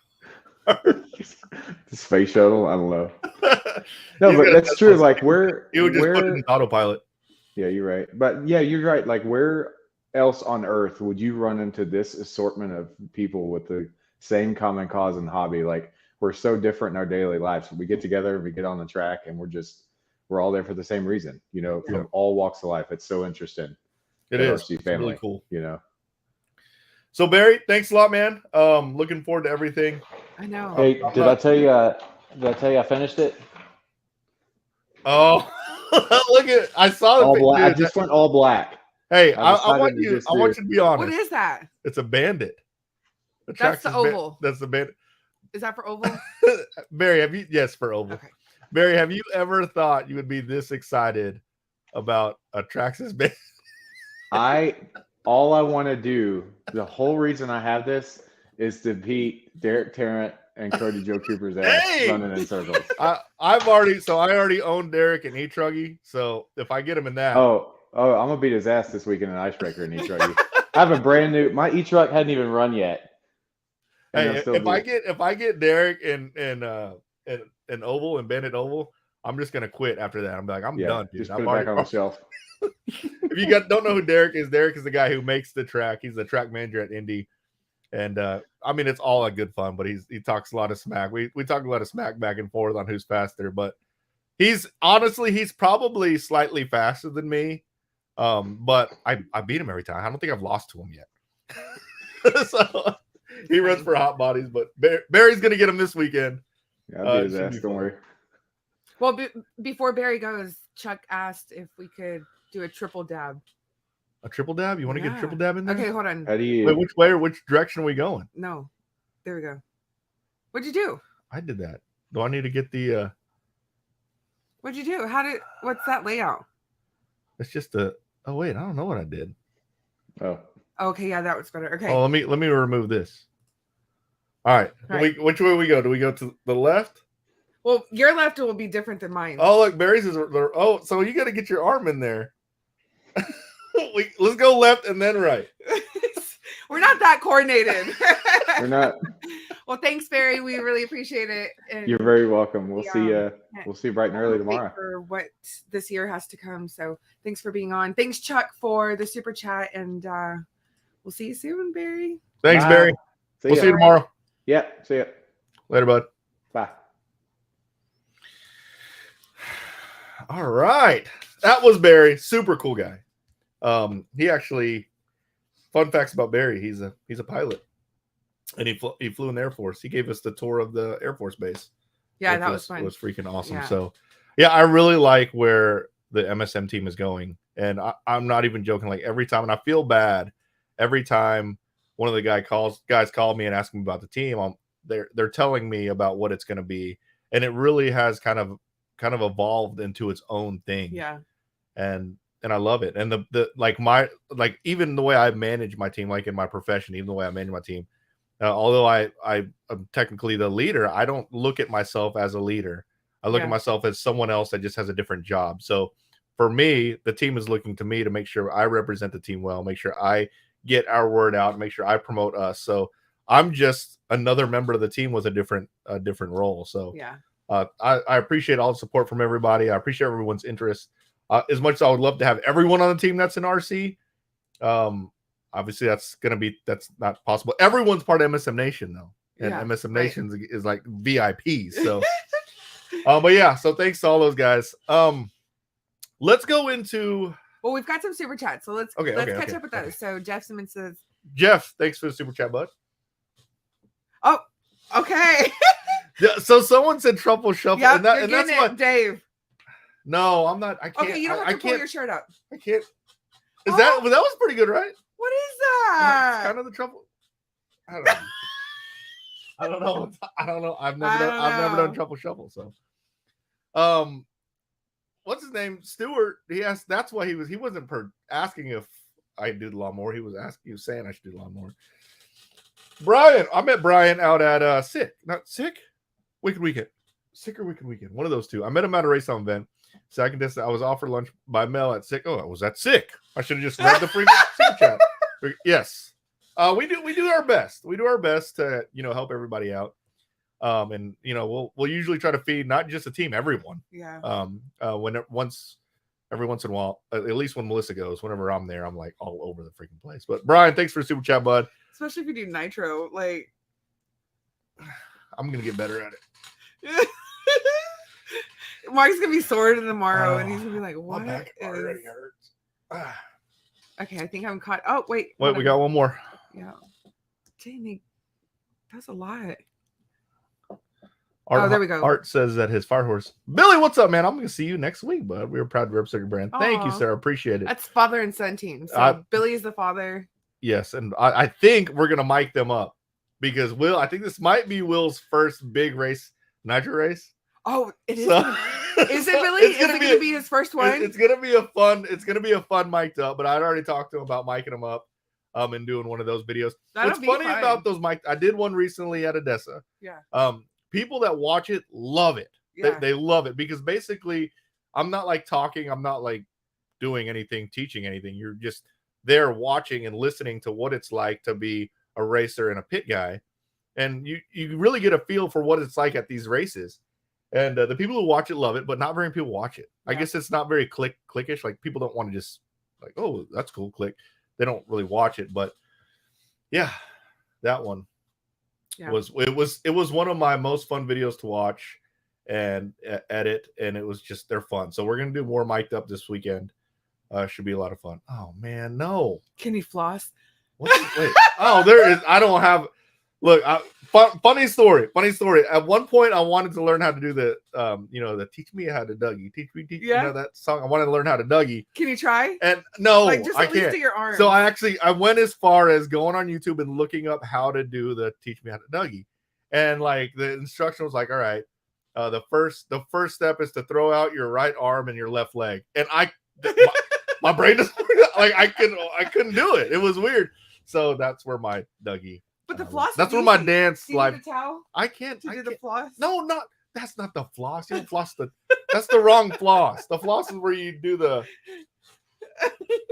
car? The space shuttle? I don't know. No, but that's true. Like you would just put it in autopilot. Yeah, you're right. But yeah, you're right. Like where else on earth would you run into this assortment of people with the same common cause and hobby? Like we're so different in our daily lives. We get together, we get on the track, and we're all there for the same reason, you know, from all walks of life. It's so interesting. It is RC family, really cool, you know. So Barry, thanks a lot, man. Looking forward to everything. I know. Hey, did I tell you I finished it? Oh, look at I saw the All thing, black. dude. I just went all black. Hey, I I want you to be honest. What is that? It's a bandit. That's the oval. That's the bandit. Is that for oval? Barry, have you? Yes, for oval. Okay. Barry, have you ever thought you would be this excited about a Traxxas bandit? All I want to do, the whole reason I have this is to beat Derek Tarrant and Cody Joe Cooper's ass running in circles. I already own Derek and E-Truggy, so if I get him in that. Oh, I'm gonna beat his ass this weekend in Icebreaker and E-Truggy. I have a brand new. My E-Truck hadn't even run yet. Hey, if I get Derek and Oval and Bandit Oval, I'm just gonna quit after that. I'm like, I'm done, dude. Just put it back on the shelf. If you don't know who Derek is the guy who makes the track. He's the track manager at Indy, and I mean it's all a good fun. But he talks a lot of smack. We talk a lot of smack back and forth on who's faster. But he's probably slightly faster than me. But I beat him every time. I don't think I've lost to him yet. So he runs for hot bodies. But Barry's gonna get him this weekend. Yeah, I'll beat his ass. Don't worry. Well, before Barry goes, Chuck asked if we could do a triple dab. A triple dab? You want to get a triple dab in there? Okay, hold on. How do you? Wait, which way or which direction are we going? No, there we go. What'd you do? I did that. Do I need to get the? What'd you do? What's that layout? It's just a. Oh wait, I don't know what I did. Oh. Okay, yeah, that was better. Okay. Oh, let me remove this. All right. Which way we go? Do we go to the left? Well, your left will be different than mine. Oh, look, Barry's is. Oh, so you got to get your arm in there. Let's go left and then right. We're not that coordinated. We're not. Well, thanks, Barry. We really appreciate it. And you're very welcome. We'll see you. We'll see you bright and early tomorrow. For what this year has to come. So thanks for being on. Thanks, Chuck, for the super chat, and we'll see you soon, Barry. Thanks, Bye. Barry. We'll see you tomorrow. Yeah. See you later, bud. Bye. All right. That was Barry. Super cool guy. He actually, fun facts about Barry, he's a pilot. And he flew in the Air Force. He gave us the tour of the Air Force base. Yeah, that was fun. It was freaking awesome. Yeah. So, yeah, I really like where the MSM team is going. And I'm not even joking. Like every time, and I feel bad every time one of the guys call me and ask me about the team. They're telling me about what it's going to be, and it really has kind of evolved into its own thing. Yeah. And I love it. And even the way I manage my team, like in my profession, even the way I manage my team, although I'm technically the leader, I don't look at myself as a leader. I look at myself as someone else that just has a different job. So for me, the team is looking to me to make sure I represent the team well, make sure I get our word out, make sure I promote us. So I'm just another member of the team with a different role. So yeah, I appreciate all the support from everybody. I appreciate everyone's interest. As much as I would love to have everyone on the team that's in RC, obviously that's not possible. Everyone's part of MSM Nation though, and MSM Nation is like VIPs. So, but yeah, so thanks to all those guys. Let's go into. Well, we've got some super chats, so let's catch up with those. So Jeff Simmons says, "Jeff, thanks for the super chat, bud." Oh, okay. Yeah, so someone said truffle shuffle, yep, and that's what Dave. No, I'm not. I can't. Okay, you don't have to pull your shirt up. I can't. That was pretty good, right? What is that? It's kind of the truffle. I don't know. I've never done truffle shuffle. So, what's his name? Stewart. He asked. That's why he wasn't asking if I do the lawnmower. He was saying I should do the lawnmower. Brian, I met Brian out at Wicked Weekend. Sick or Wicked Weekend. One of those two. I met him at a race on event. Second distance. I was offered lunch by mail at Sick. Oh, I was at Sick. I should have just read the freaking super chat. Yes. We do our best. We do our best to, help everybody out. And we'll usually try to feed not just a team, everyone. Yeah. Every once in a while, at least when Melissa goes, whenever I'm there, I'm like all over the freaking place. But Brian, thanks for the super chat, bud. Especially if you do nitro, like I'm gonna get better at it. Mark's gonna be sore tomorrow, and he's gonna be like, "What my back is?" already hurts. Okay, I think I'm caught. Oh wait, we got one more. Yeah, Jamie, that's a lot. Art, there we go. Art says that his fire horse. Billy, what's up, man? I'm gonna see you next week, bud. We were proud to represent your brand. Thank you, sir. Appreciate it. That's father and son team. So Billy is the father. Yes, and I think we're gonna mic them up because I think this might be Will's first big race, nitro race. Oh, it is. So, is it really? Is it going to be his first one? It's gonna be a fun mic'd up. But I'd already talked to him about micing him up, and doing one of those videos. What's funny about those mic? I did one recently at Odessa. Yeah. People that watch it love it. Yeah. They love it because basically, I'm not like talking. I'm not like doing anything, teaching anything. You're just there watching and listening to what it's like to be a racer and a pit guy, and you really get a feel for what it's like at these races. And the people who watch it love it, but not very many people watch it. Yeah. I guess it's not very clickish. Like people don't want to just like, oh, that's cool, click. They don't really watch it, but yeah, that one was one of my most fun videos to watch and edit, and it was just they're fun. So we're gonna do more mic'd up this weekend. Should be a lot of fun. Oh man, no. Can you floss? Wait. Oh, there is. I don't have. Look, funny story. At one point, I wanted to learn how to do the teach me how to Dougie. Teach me, that song. I wanted to learn how to Dougie. Can you try? And no, like just I at least can't. Do your arms. So I went as far as going on YouTube and looking up how to do the teach me how to Dougie, and like the instruction was like, all right, the first step is to throw out your right arm and your left leg, and my brain just like I couldn't do it. It was weird. So that's where my Dougie. But the floss. That's where my dance like. I can't. Do the floss? No, that's not the floss. You don't floss that's the wrong floss. The floss is where you do the.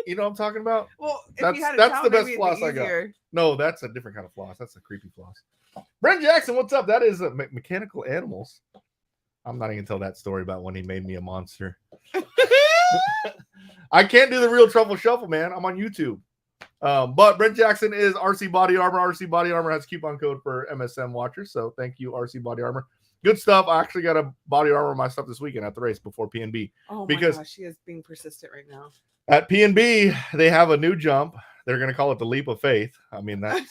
You know what I'm talking about? Well, that's the best floss I got. No, that's a different kind of floss. That's a creepy floss. Brent Jackson, what's up? That is Mechanical Animals. I'm not even gonna tell that story about when he made me a monster. I can't do the real truffle shuffle, man. I'm on YouTube. But Brent Jackson is RC Body Armor. RC Body Armor has coupon code for MSM watchers. So thank you, RC Body Armor. Good stuff. I actually got a body armor my stuff this weekend at the race before PNB. Oh my gosh, she is being persistent right now. At PNB, they have a new jump. They're going to call it the Leap of Faith. I mean, that's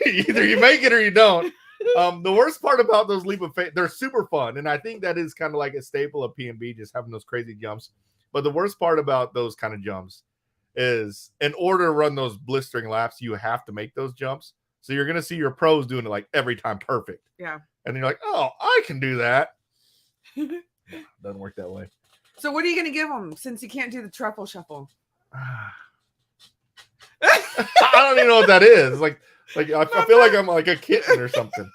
either you make it or you don't. The worst part about those Leap of Faith, they're super fun. And I think that is kind of like a staple of PNB, just having those crazy jumps. But the worst part about those kind of jumps is in order to run those blistering laps, you have to make those jumps. So you're going to see your pros doing it like every time perfect. Yeah. And you're like, oh, I can do that. Doesn't work that way. So what are you going to give them since you can't do the truffle shuffle? I don't even know what that is. Like I feel like I'm like a kitten or something.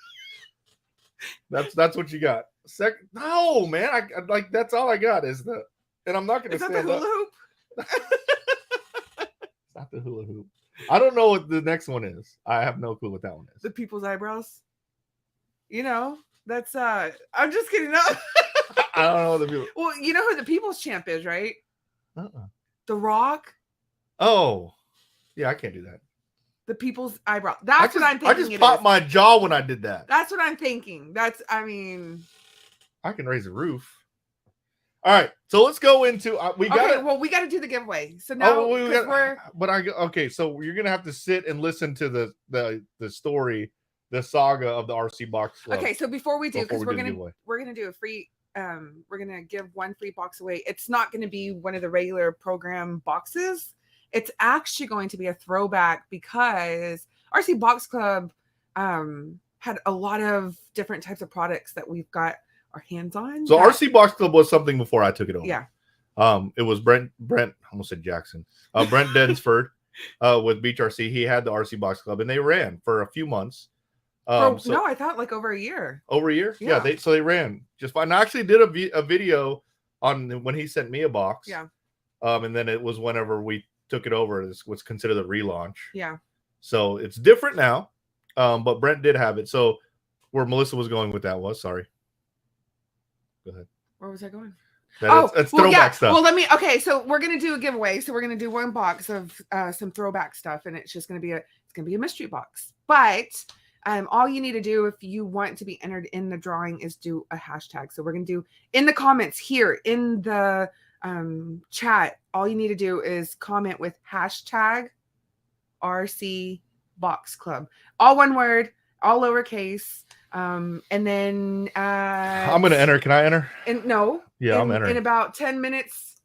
That's what you got. No, man. I like that's all I got is the, and I'm not going to stand up. Is that the hula hoop? It's not the hula hoop. I don't know what the next one is. I have no clue what that one is. The people's eyebrows. You know, that's I'm just kidding. No. I don't know the people. Well, you know who the people's champ is, right? The Rock. Oh, yeah, I can't do that. The people's eyebrow. That's what I'm thinking. I just popped my jaw when I did that. That's what I'm thinking. I can raise a roof. All right, so let's go into we got to do the giveaway. So now okay, so you're gonna have to sit and listen to the story, the saga of the RC box club. Okay, so before we do, because we're gonna do a free we're gonna give one free box away. It's not gonna be one of the regular program boxes. It's actually going to be a throwback because RC Box Club had a lot of different types of products that we've got our hands on. So RC Box Club was something before I took it over. Yeah. It was Brent, I almost said Jackson. Brent Densford with Beach RC. He had the RC Box Club, and they ran for a few months. No, I thought like over a year. Over a year? Yeah. They ran just fine. I actually did a video on when he sent me a box. Yeah. And then it was whenever we took it over. This was considered the relaunch. Yeah. So it's different now. But Brent did have it. So where Melissa was going with that was, sorry. Go ahead. Where was I going? It's throwback stuff. Well, okay. So we're gonna do a giveaway. So we're gonna do one box of some throwback stuff, and it's just gonna be a mystery box. But all you need to do if you want to be entered in the drawing is do a hashtag. So we're gonna do in the comments here in the chat. All you need to do is comment with hashtag RC Box Club, all one word, all lowercase. And then I'm gonna enter. Can I enter? No. Yeah, I'm entering. In about 10 minutes.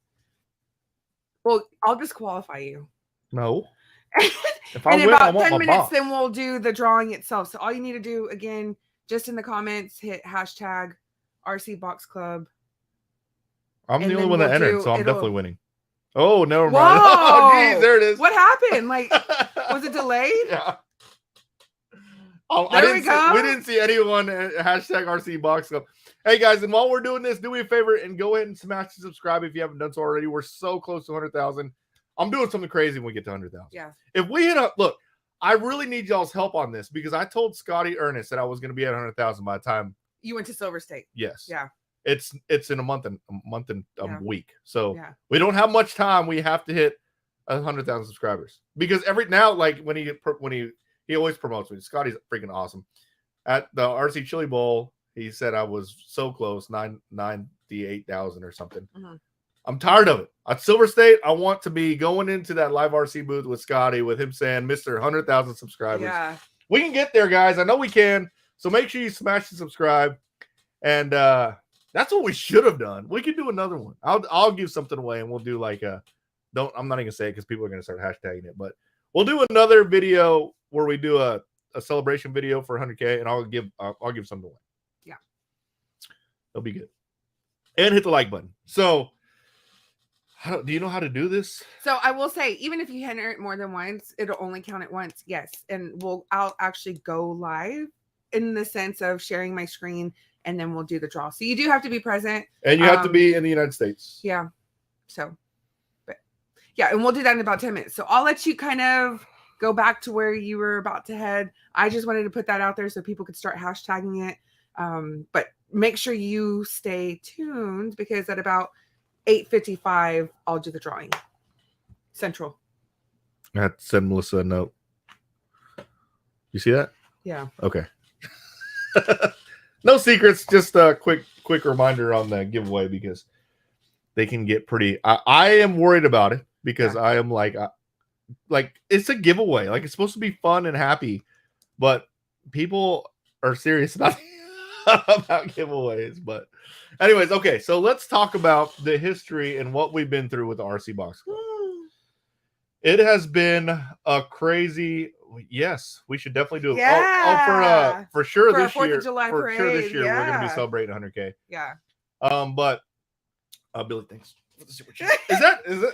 Well, I'll disqualify you. No. If I win, about 10 minutes, then we'll do the drawing itself. So all you need to do, again, just in the comments, hit hashtag RC Box Club. I'm the only one that entered, so I'm definitely winning. Oh, never mind. Whoa. Oh, geez, there it is. What happened? Like, was it delayed? Yeah. Oh, there we go. We didn't see anyone hashtag RC Box Club. Hey guys, and while we're doing this, do me a favor and go ahead and smash the subscribe if you haven't done so already. We're so close to 100,000. I'm doing something crazy when we get to 100,000. Yeah. If we hit up, look, I really need y'all's help on this because I told Scotty Ernest that I was going to be at 100,000 by the time you went to Silver State. Yes. Yeah. It's in a month and a week. So we don't have much time. We have to hit 100,000 subscribers because now, like when he always promotes me. Scotty's freaking awesome. At the RC Chili Bowl, he said I was so close, 98,000 or something. Mm-hmm. I'm tired of it. At Silver State, I want to be going into that live RC booth with Scotty, with him saying, Mr. 100,000 subscribers. Yeah. We can get there, guys. I know we can. So make sure you smash the subscribe. And that's what we should have done. We could do another one. I'll give something away, and we'll do like I'm not even going to say it because people are going to start hashtagging it. But we'll do another video where we do a celebration video for 100K, and I'll give something away. Yeah. It'll be good. And hit the like button. So, do you know how to do this? So I will say, even if you enter it more than once, it'll only count it once. Yes. And I'll actually go live in the sense of sharing my screen, and then we'll do the draw. So you do have to be present. And you have to be in the United States. Yeah. So, but yeah, and we'll do that in about 10 minutes. So I'll let you kind of go back to where you were about to head. I just wanted to put that out there so people could start hashtagging it. But make sure you stay tuned because at about 8:55, I'll do the drawing. Central. I have to send Melissa a note. You see that? Yeah. Okay. No secrets. Just a quick reminder on the giveaway because they can get pretty. I am worried about it because I am like it's a giveaway. Like it's supposed to be fun and happy, but people are serious about giveaways. But anyways, okay. So let's talk about the history and what we've been through with the RC Box Club. It has been a crazy. Yes, we should definitely do it. Yeah. For sure for this year. 4th of July for parade. sure this year yeah. we're gonna be celebrating 100K. Yeah. But Billy, thanks. Is that?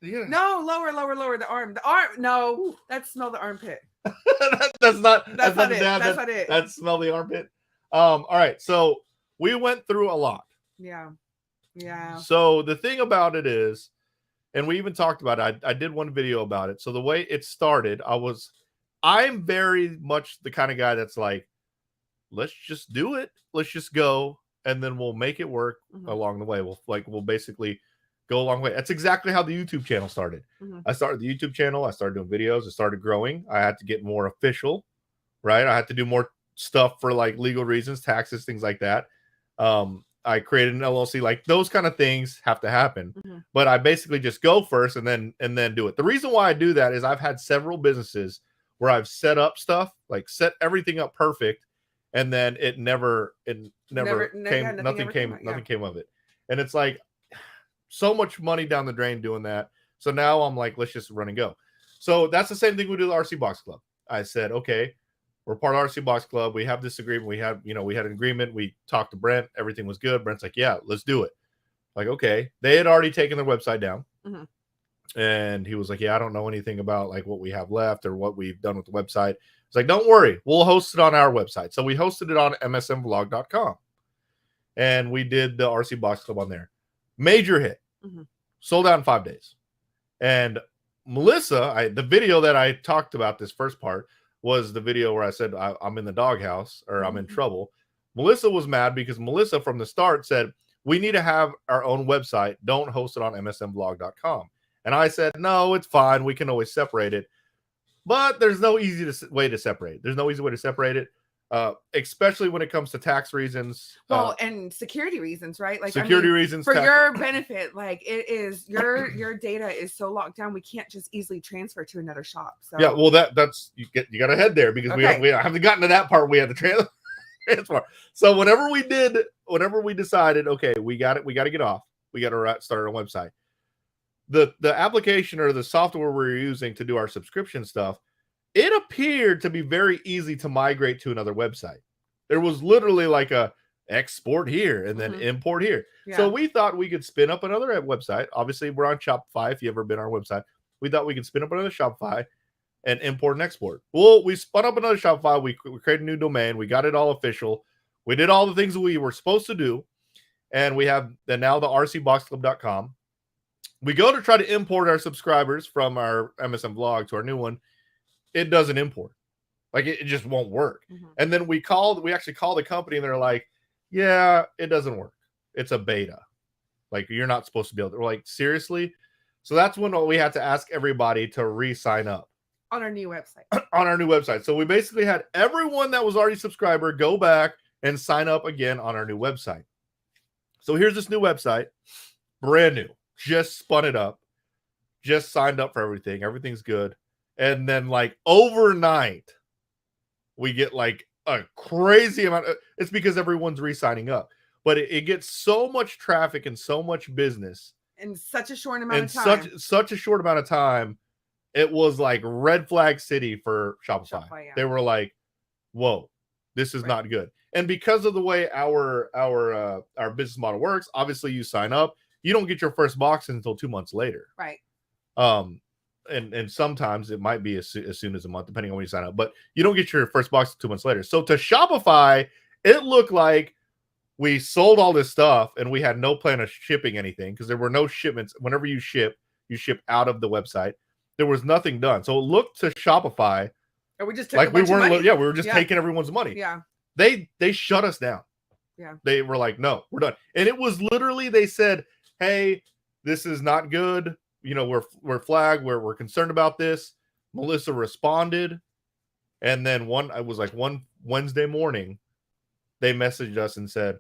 Yeah. No, lower the arm. The arm. No, that's smell the armpit. that's not it. That's not it. That's smell the armpit. All right. So we went through a lot. Yeah. Yeah. So the thing about it is, and we even talked about it. I did one video about it. So the way it started, I'm very much the kind of guy that's like, let's just do it. Let's just go. And then we'll make it work along the way. We'll basically go a long way. That's exactly how the YouTube channel started. I started the YouTube channel. I started doing videos. It started growing. I had to get more official, right? I had to do more stuff for like legal reasons, taxes, things like that. I created an LLC. Like those kind of things have to happen. But I basically just go first and then do it. The reason why I do that is I've had several businesses where I've set up stuff, like set everything up perfect, and then it never came. Nothing came of it. And it's like so much money down the drain doing that. So now I'm like, let's just run and go. So that's the same thing we do with the RC Box Club. I said, okay, we're part of RC Box Club. We have this agreement. We had an agreement. We talked to Brent. Everything was good. Brent's like, yeah, let's do it. Like, okay. They had already taken their website down. Mm-hmm. And he was like, yeah, I don't know anything about like what we have left or what we've done with the website. It's like, don't worry. We'll host it on our website. So we hosted it on msmvlog.com. And we did the RC Box Club on there. Major hit. Mm-hmm. Sold out in 5 days. And Melissa, the video that I talked about, this first part, was the video where I said I'm in the doghouse or I'm in trouble. Melissa was mad because Melissa from the start said, we need to have our own website. Don't host it on msmvlog.com. And I said, no, it's fine. We can always separate it. But there's no easy way to separate it. There's no easy way to separate it. Especially when it comes to tax reasons. Well, and security reasons, right? Like security reasons for your benefit. Like it is your data is so locked down, we can't just easily transfer to another shop. So yeah, well, that's you got to head there because we haven't gotten to that part. We had to transfer. So whenever we decided, okay, we got to get off. We got to start our website. The application or the software we're using to do our subscription stuff, it appeared to be very easy to migrate to another website. There was literally like a export here and then import here. Yeah. So we thought we could spin up another website. Obviously, we're on Shopify. If you ever been on our website, we thought we could spin up another Shopify and import and export. Well, we spun up another Shopify. We created a new domain. We got it all official. We did all the things we were supposed to do. And we have now the rcboxclub.com. We go to try to import our subscribers from our MSM vlog to our new one. It doesn't import. Like it just won't work. And then we actually called the company and they're like, yeah, it doesn't work. It's a beta. Like you're not supposed to be able to. We're like, seriously? So that's when we had to ask everybody to re-sign up. On our new website. On our new website. So we basically had everyone that was already a subscriber go back and sign up again on our new website. So here's this new website. Brand new. Just spun it up. Just signed up for everything. Everything's good. And then like overnight, we get like a crazy amount. It's because everyone's re-signing up. But it gets so much traffic and so much business. In such a short amount of time. Such a short amount of time. It was like red flag city for Shopify. Yeah. They were like, whoa, this is not good. And because of the way our business model works, obviously you sign up. You don't get your first box until 2 months later. Right. And sometimes it might be as soon as a month, depending on when you sign up. But you don't get your first box 2 months later. So to Shopify, it looked like we sold all this stuff and we had no plan of shipping anything because there were no shipments. Whenever you ship out of the website. There was nothing done. So it looked to Shopify and we just took like we were just taking everyone's money. Yeah. They shut us down. Yeah. They were like, no, we're done. And it was literally, they said, hey, this is not good. You know, we're flagged. We're concerned about this. Melissa responded. And then one Wednesday morning, they messaged us and said,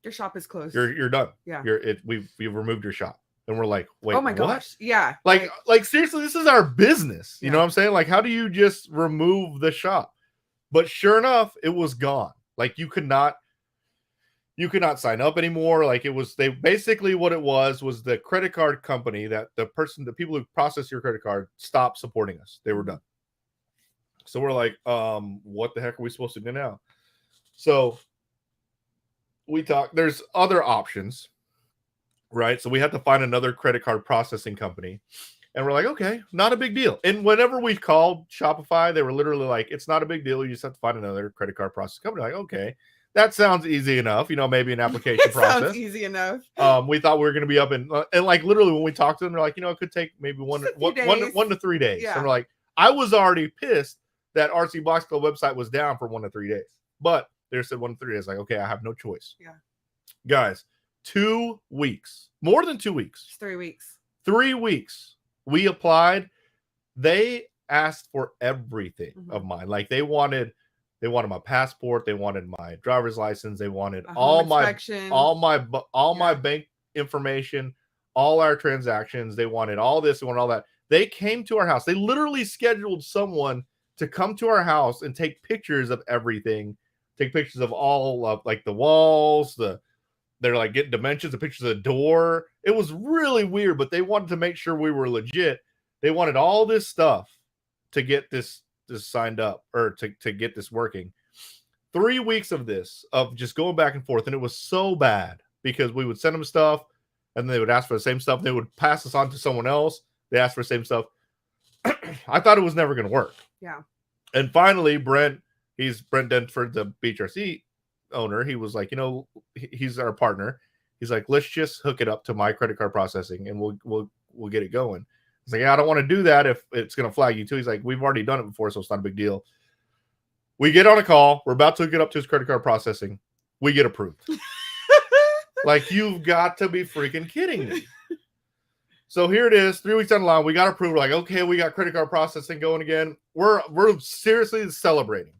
your shop is closed. You're done. Yeah. We've removed your shop. And we're like, wait, oh my gosh. Yeah. Like seriously, this is our business. You know what I'm saying? Like, how do you just remove the shop? But sure enough, it was gone. Like you could not sign up anymore. Like they basically what it was the credit card company that the people who process your credit card stopped supporting us. They were done. So we're like, what the heck are we supposed to do now? So we talked, there's other options, right? So we had to find another credit card processing company. And we're like, okay, not a big deal. And whenever we called Shopify, they were literally like, it's not a big deal. You just have to find another credit card processing company. Like, okay, that sounds easy enough. You know, maybe an application process. Sounds easy enough. We thought we were going to be up and like literally when we talked to them, they're like, you know, it could take maybe one to 3 days. Yeah. And we're like, I was already pissed that RC Box Club website was down for 1 to 3 days. But they said 1 to 3 days. Like, okay, I have no choice. Yeah. Guys, 2 weeks, more than 2 weeks. It's 3 weeks. 3 weeks. We applied. They asked for everything of mine. Like they wanted my passport. They wanted my driver's license. They wanted all my bank information, all our transactions. They wanted all this. They wanted all that. They came to our house. They literally scheduled someone to come to our house and take pictures of everything. Take pictures of all of like the walls, they're like getting dimensions of pictures of the door. It was really weird, but they wanted to make sure we were legit. They wanted all this stuff to get this this signed up or to get this working. 3 weeks of this, of just going back and forth. And it was so bad because we would send them stuff and they would ask for the same stuff. They would pass us on to someone else. They asked for the same stuff. I thought it was never going to work. Yeah. And finally, he's Brent Denford, the BHRC owner. He was like, he's our partner. He's like, let's just hook it up to my credit card processing and we'll get it going. He's like, yeah, I don't want to do that if it's going to flag you too. He's like, we've already done it before, so it's not a big deal. We get on a call. We're about to hook it up to his credit card processing. We get approved. Like, you've got to be freaking kidding me. So here it is, 3 weeks down the line. We got approved. We're like, okay, we got credit card processing going again. We're seriously celebrating.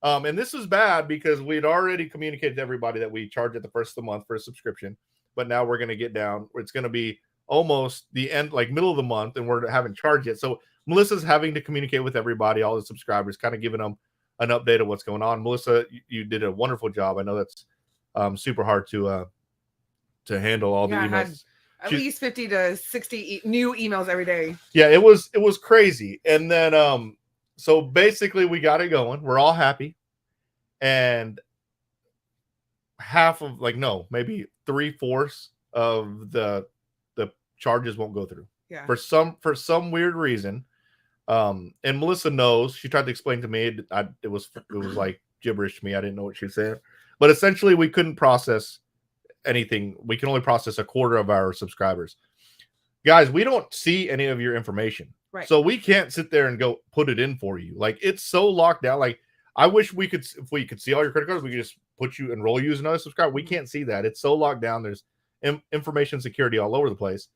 And this is bad because we'd already communicated to everybody that we charge at the first of the month for a subscription. But now we're going to get down. It's going to be almost the end, like middle of the month, and we haven't charged yet. So Melissa's having to communicate with everybody, all the subscribers, kind of giving them an update of what's going on. Melissa, you did a wonderful job. I know that's super hard to handle all the emails. At least 50 to 60 new emails every day. Yeah, it was crazy. And then so basically we got it going. We're all happy. And half of maybe 3/4 of the charges won't go through. Yeah. For some weird reason. And Melissa knows. She tried to explain to me. It was like gibberish to me. I didn't know what she was saying. But essentially we couldn't process anything. We can only process 1/4 of our subscribers. Guys, we don't see any of your information. Right. So we can't sit there and go put it in for you. Like, it's so locked down. Like, I wish if we could see all your credit cards, we could just put you, enroll you as another subscriber. We can't see that. It's so locked down. There's information security all over the place.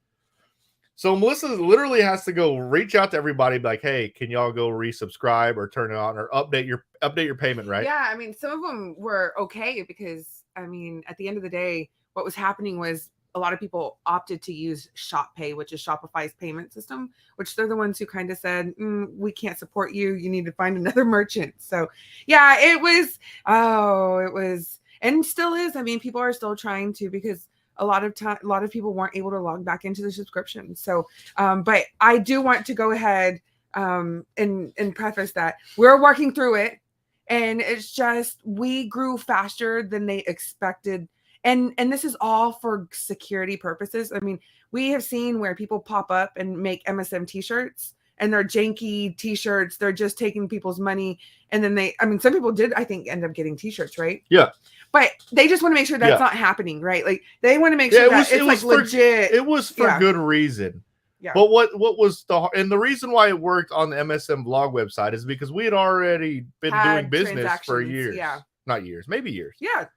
So Melissa literally has to go reach out to everybody, be like, hey, can y'all go resubscribe or turn it on or update your payment, right? Yeah, I mean, some of them were okay because, I mean, at the end of the day, what was happening was a lot of people opted to use Shop Pay, which is Shopify's payment system, which they're the ones who kind of said, we can't support you. You need to find another merchant. So yeah, it was, and still is. I mean, people are still trying to, because a lot of people weren't able to log back into the subscription. So, but I do want to go ahead and preface that we're working through it, and it's just, we grew faster than they expected. And this is all for security purposes. I mean, we have seen where people pop up and make MSM t-shirts, and they're janky t-shirts. They're just taking people's money. And then some people did, I think, end up getting t-shirts, right? Yeah. But they just want to make sure that's not happening, right? Like, they want to make sure that it's legit. It was for good reason. Yeah. But what was the reason why it worked on the MSM vlog website is because we had already been doing business for years. Yeah. Not years, maybe years. Yeah.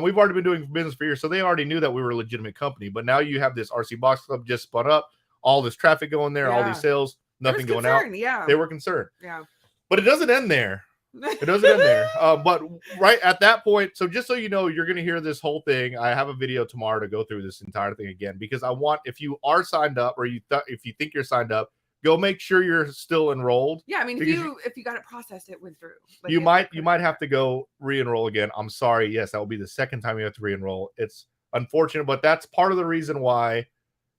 We've already been doing business for years, so they already knew that we were a legitimate company. But now you have this RC Box Club just spun up, all this traffic going there, all these sales, nothing going out. Yeah. They were concerned. Yeah. But it doesn't end there. It doesn't end there. But right at that point, so just so you know, you're going to hear this whole thing. I have a video tomorrow to go through this entire thing again, because I want, if you are signed up or if you think you're signed up, go make sure you're still enrolled. Yeah, I mean, if you got it processed, it went through. Like, you might have to go re-enroll again. I'm sorry. Yes, that will be the second time you have to re-enroll. It's unfortunate, but that's part of the reason why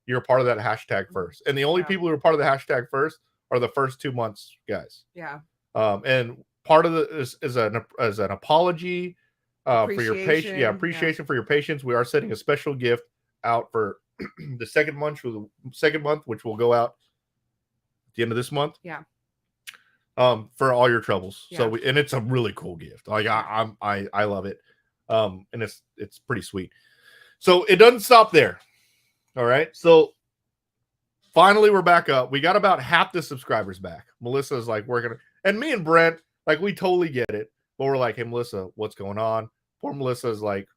you're part of that hashtag first. And the only people who are part of the hashtag first are the first 2 months, guys. Yeah. And part of it is an apology for your patience. Yeah, appreciation for your patience. We are sending a special gift out for the second month, which will go out the end of this month. Yeah. For all your troubles. Yeah. So and it's a really cool gift. Like, I love it. And it's pretty sweet. So it doesn't stop there. All right. So finally we're back up. We got about half the subscribers back. Melissa's like working, and me and Brent, like, we totally get it. But we're like, hey Melissa, what's going on? Poor Melissa's like,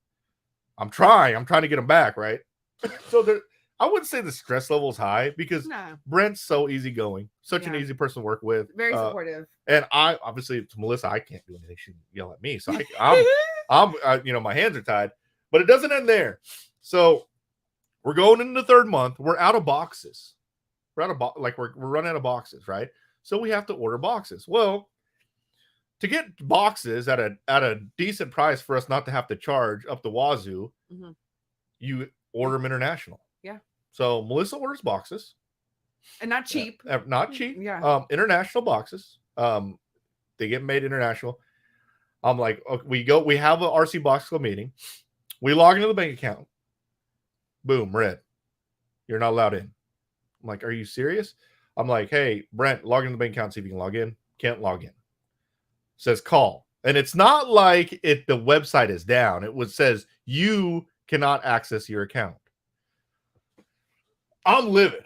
I'm trying to get them back, right? So I wouldn't say the stress level is high, because Brent's so easygoing, such an easy person to work with. Very supportive. And I, obviously, to Melissa, I can't do anything. She can yell at me. So I'm my hands are tied. But it doesn't end there. So we're going into the third month. We're out of boxes. We're running out of boxes, right? So we have to order boxes. Well, to get boxes at a decent price for us not to have to charge up the wazoo, you order them international. Yeah. So Melissa orders boxes, and not cheap. Not cheap. Yeah. International boxes. they get made international. I'm like, okay, we have an RC Box Club meeting. We log into the bank account. Boom, red. You're not allowed in. I'm like, are you serious? I'm like, hey, Brent, log into the bank account, see if you can log in. Can't log in. Says call. And it's not like the website is down. It says you cannot access your account. I'm livid,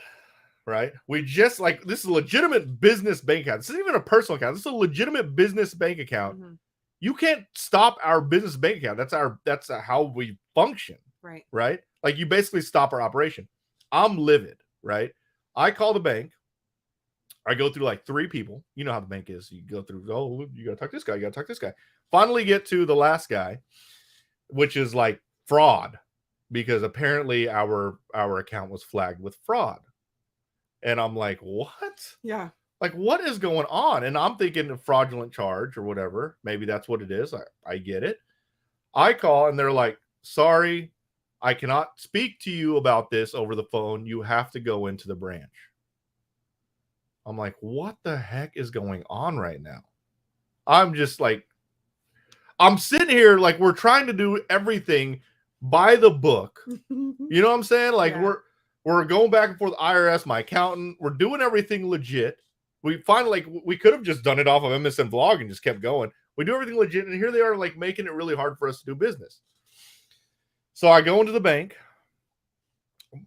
right? We just this is a legitimate business bank account. This isn't even a personal account. This is a legitimate business bank account. Mm-hmm. You can't stop our business bank account. That's how we function. Right. Right. Like you basically stop our operation. I'm livid. Right. I call the bank. I go through like 3 people. You know how the bank is. You go through, oh, you got to talk to this guy. You got to talk to this guy. Finally get to the last guy, which is like fraud, because apparently our account was flagged with fraud. And I'm like, what? Yeah. Like, what is going on? And I'm thinking a fraudulent charge or whatever. Maybe that's what it is. I get it. I call and they're like, sorry, I cannot speak to you about this over the phone. You have to go into the branch. I'm like, what the heck is going on right now? I'm just like, I'm sitting here like we're trying to do everything by the book. You know what I'm saying? Like we're going back and forth. IRS, my accountant, we're doing everything legit. We finally we could have just done it off of MSN Vlog and just kept going. We do everything legit, and here they are like making it really hard for us to do business. So I go into the bank.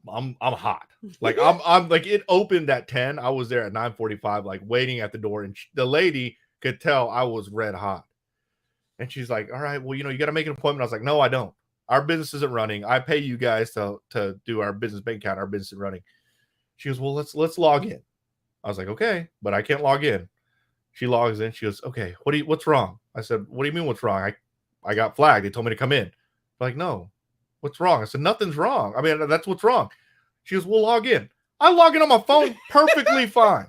I'm hot. Like I'm like it opened at 10. I was there at 9:45, like waiting at the door, and the lady could tell I was red hot. And she's like, "All right, well, you got to make an appointment." I was like, "No, I don't. Our business isn't running. I pay you guys to do our business bank account. Our business is running." She goes, "Well, let's log in." I was like, "Okay, but I can't log in." She logs in. She goes, "Okay, what's wrong?" I said, "What do you mean what's wrong? I got flagged. They told me to come in." I'm like, "No. What's wrong?" I said, "Nothing's wrong. I mean, that's what's wrong." She goes, "We'll log in." I log in on my phone perfectly fine.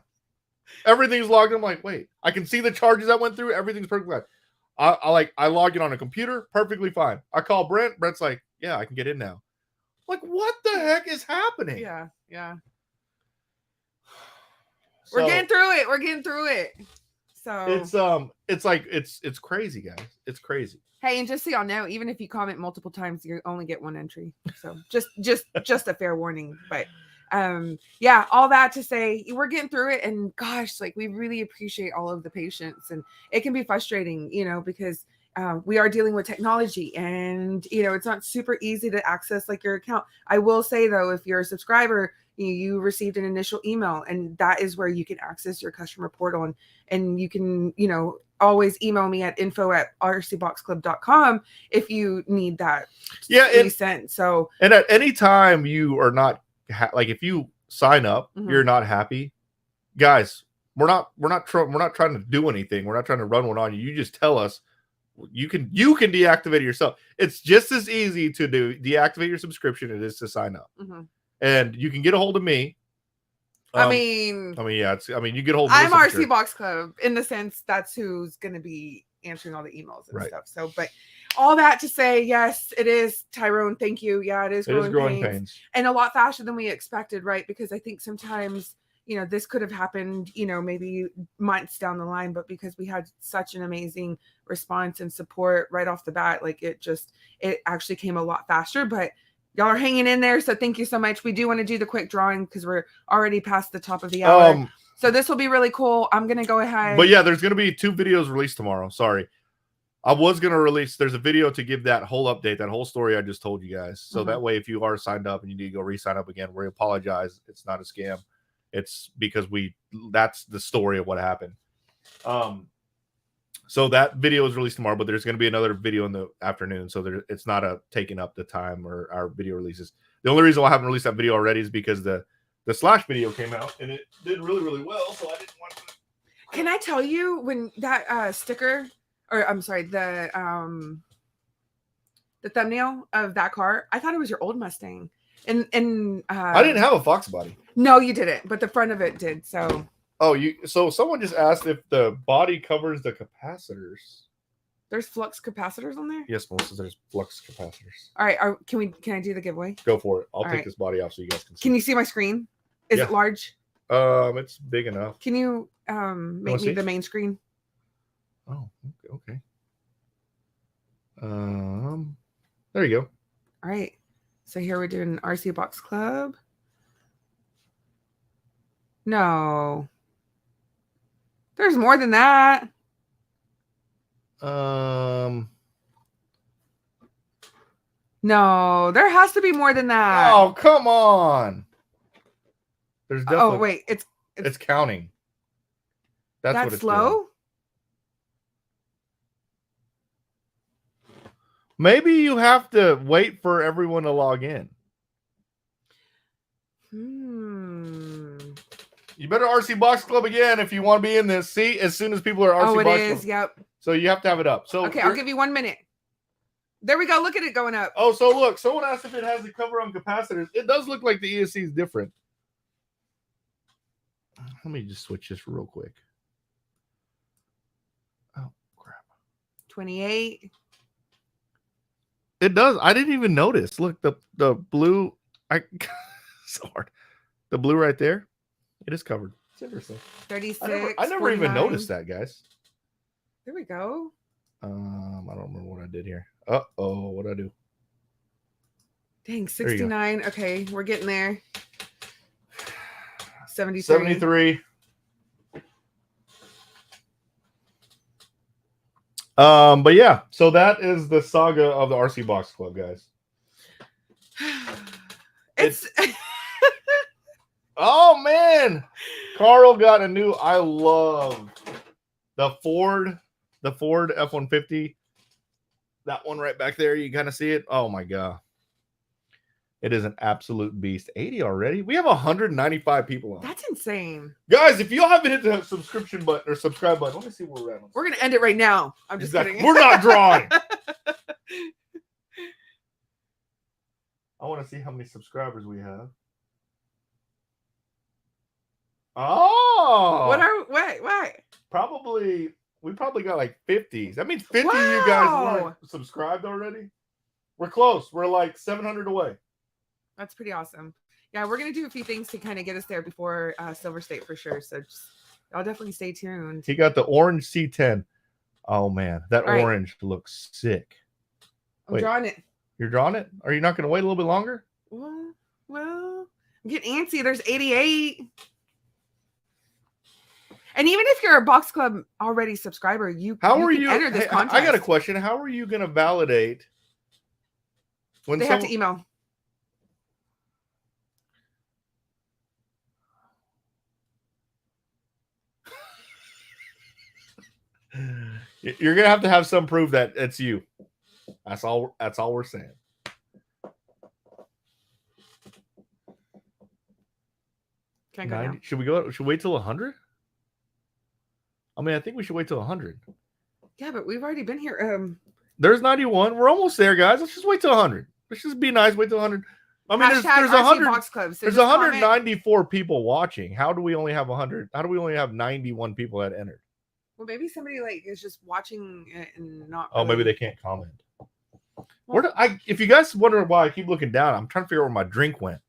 Everything's logged in. I'm like, wait, I can see the charges that went through. Everything's perfectly fine. I log in on a computer, perfectly fine. I call Brent. Brent's like, "Yeah, I can get in now." I'm like, what the heck is happening? Yeah. So, we're getting through it. So it's crazy, guys. It's crazy. Hey, and just so y'all know, even if you comment multiple times, you only get 1 entry. So just a fair warning. But yeah, all that to say, we're getting through it, and gosh, like we really appreciate all of the patience, and it can be frustrating, because we are dealing with technology, and it's not super easy to access like your account. I will say though, if you're a subscriber, you received an initial email, and that is where you can access your customer portal, and you can always email me at info@rcboxclub.com if you need that resent. So, and at any time you are not like, if you sign up, you're not happy, guys, we're not trying to do anything. We're not trying to run one on you. You just tell us. You can deactivate it yourself. It's just as easy to deactivate your subscription as it is to sign up. And you can get a hold of me. I mean, you get a hold of me. I'm RC Box Club in the sense that's who's going to be answering all the emails and stuff. So, but all that to say, yes, it is, Tyrone. Thank you. Yeah, it is growing pains. And a lot faster than we expected, right? Because I think sometimes, this could have happened, maybe months down the line, but because we had such an amazing response and support right off the bat, like it actually came a lot faster, but y'all are hanging in there. So thank you so much. We do want to do the quick drawing because we're already past the top of the hour. So this will be really cool. I'm going to go ahead. But yeah, there's going to be 2 videos released tomorrow. Sorry. I was going to release, there's a video to give that whole update, that whole story I just told you guys. So that way, if you are signed up and you need to go re-sign up again, we apologize. It's not a scam. It's because that's the story of what happened. So that video is released tomorrow, but there's going to be another video in the afternoon. So it's not taking up the time or our video releases. The only reason why I haven't released that video already is because the Slash video came out and it did really, really well. So I didn't want to. Can I tell you, when that sticker, or I'm sorry, the thumbnail of that car, I thought it was your old Mustang. And I didn't have a Fox body. No, you didn't, but the front of it did. So. So someone just asked if the body covers the capacitors. There's flux capacitors on there? Yes, Melissa, there's flux capacitors. All right, can I do the giveaway? Go for it. I'll take this body off so you guys can see. Can you see my screen? Is it large? It's big enough. Can you make me the main screen? Oh, okay. There you go. All right. So here we're doing RC Box Club. No. There's more than that. No, there has to be more than that. Oh, come on. There's definitely. Oh, wait. It's counting. That's what it's slow? doing. Maybe you have to wait for everyone to log in. You better RC Box Club again if you want to be in this. See, as soon as people are RC Box Club. Oh, it is. Yep. So you have to have it up. So okay, I'll give you 1 minute. There we go. Look at it going up. Oh, so look. Someone asked if it has the cover on capacitors. It does look like the ESC is different. Let me just switch this real quick. Oh, crap. 28. It does. I didn't even notice. Look, the blue. So hard. The blue right there. It is covered. It's interesting. 36. I never even noticed that, guys. There we go. I don't remember what I did here. Uh-oh, what did I do? Dang, 69. Okay, we're getting there. 73. 73. But yeah, so that is the saga of the RC Box Club, guys. It's oh man, Carl got a new. I love the Ford F-150. That one right back there, you kind of see it. Oh my god, it is an absolute beast. 80 already. We have 195 people on. That's insane, guys. If you haven't hit the subscription button or subscribe button, let me see where we're at. We're gonna end it right now. I'm just kidding. We're not drawing. I want to see how many subscribers we have. Oh, what? We probably got like 50. That means 50 of you guys weren't subscribed already. We're close. We're like 700 away. That's pretty awesome. Yeah, we're gonna do a few things to kind of get us there before Silver State for sure. So I'll definitely stay tuned. He got the orange C10. Oh man, that orange looks sick. I'm drawing it. You're drawing it? Are you not going to wait a little bit longer? Well, get antsy. There's 88. And even if you're a Box Club already subscriber, you can enter this contest. I got a question. How are you going to validate when they have to email? You're going to have some proof that it's you. That's all we're saying. Can't go now. Should we wait till 100? I mean, I think we should wait till 100. Yeah, but we've already been here. There's 91. We're almost there, guys. Let's just wait till 100. Let's just be nice. Wait till 100. I mean, there's 100. Box Clubs, so there's 194 people watching. How do we only have 100? How do we only have 91 people that entered? Well, maybe somebody is just watching it and not. Oh, maybe they can't comment. Well, if you guys wonder why I keep looking down, I'm trying to figure out where my drink went.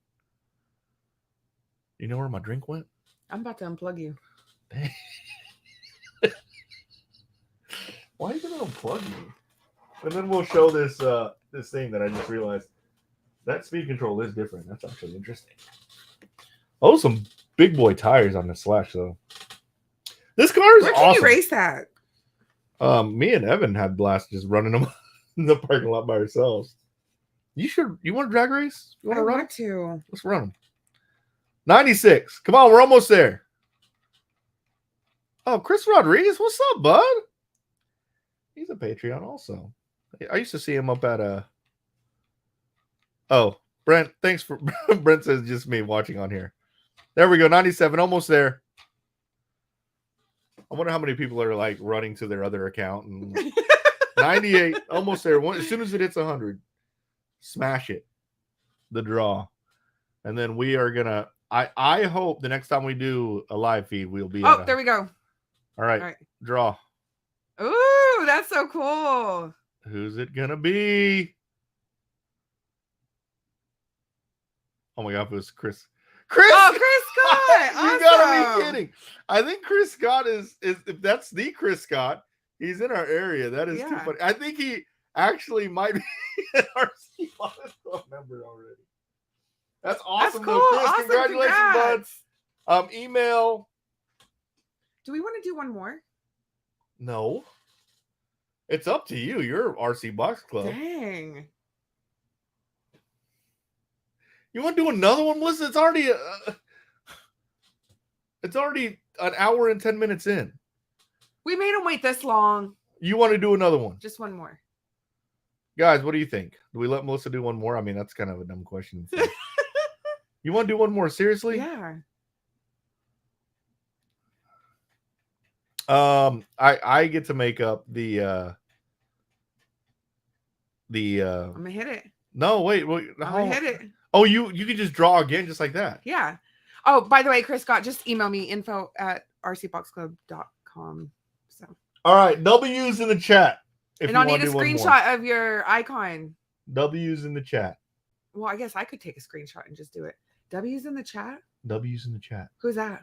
You know where my drink went? I'm about to unplug you. Why are you gonna unplug me? And then we'll show this this thing that I just realized. That speed control is different. That's actually interesting. Oh, some big boy tires on this Slash though. This car is awesome. Where can you race that? Me and Evan had blast just running them in the parking lot by ourselves. You want to drag race? You want to run? Want to. Let's run them. 96. Come on, we're almost there. Oh, Chris Rodriguez, what's up, bud? He's a Patreon also. I used to see him up at Oh, Brent, thanks for Brent says just me watching on here. There we go, 97, almost there. I wonder how many people are like running to their other account. And 98, almost there. As soon as it hits 100, smash it. The draw. And then we are going to, I hope the next time we do a live feed, we'll be. Oh, there we go. All right. Draw. Ooh, that's so cool. Who's it going to be? Oh my God, it was Chris. Chris Scott. Awesome. You gotta be kidding. I think Chris Scott is if that's the Chris Scott, He's in our area. That is too Yeah. funny. I think he actually might be an RC Box Club member already. That's awesome, cool. though, Chris. Awesome. Congratulations, Congrats. buds. Email. Do we want to do one more? No. It's up to you. You're RC Box Club. Dang. You want to do another one, Melissa? It's already an hour and 10 minutes in. We made him wait this long. You want to do another one? Just one more. Guys, what do you think? Do we let Melissa do one more? I mean, that's kind of a dumb question. You want to do one more? Seriously? Yeah. I get to make up the I'm gonna hit it. no, wait, I'm gonna hit it. Oh, you can just draw again just like that. Yeah. Oh, by the way, Chris Scott, just email me info@rcboxclub.com. So All right, W's in the chat. If and I'll you need a wanna do one more. screenshot of your icon. W's in the chat. Well, I guess I could take a screenshot and just do it. W's in the chat? W's in the chat. Who's that?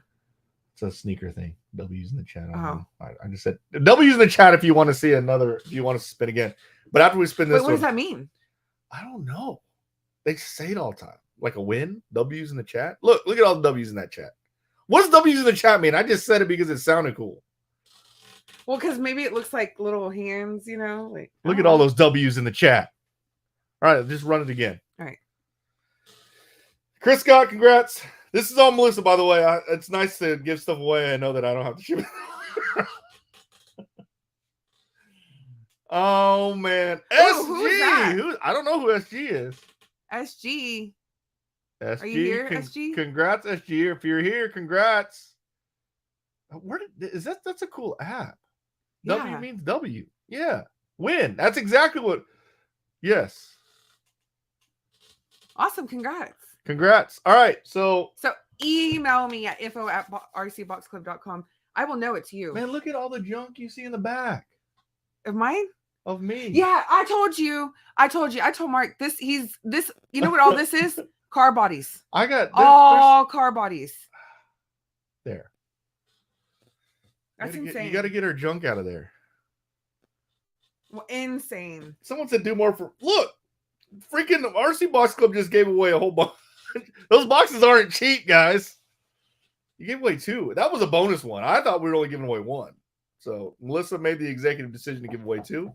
It's a sneaker thing. W's in the chat. Oh. I just said W's in the chat if you want to see another, if you want to spin again. But after we spin this Wait, what does that mean? I don't know. They say it all the time. Like a win. W's in the chat. Look at all the W's in that chat. What does W's in the chat mean? I just said it because it sounded cool. Well, because maybe it looks like little hands, you know? Like Look at all those W's in the chat. All right, just run it again. All right. Chris Scott, congrats. This is all Melissa, by the way. It's nice to give stuff away. I know that I don't have to ship it. Oh, man. Oh, who is that? I don't know who SG is. SG. SG. Are you here, SG? Congrats, SG. If you're here, congrats. That's a cool app. Yeah. W means W. Yeah. Win. That's exactly what. Yes. Awesome. Congrats. All right. So email me at info@rcboxclub.com. I will know it's you. man, look at all the junk you see in the back Of mine? of me. Yeah, I told you. I told Mark this. You know what all this is? Car bodies. I got All car bodies. there. That's insane. You got to get her junk out of there. Well, insane. Someone said do more for. Look, freaking RC Box Club just gave away a whole bunch. Those boxes aren't cheap, guys. You gave away 2. That was a bonus one. I thought we were only giving away 1. So Melissa made the executive decision to give away 2.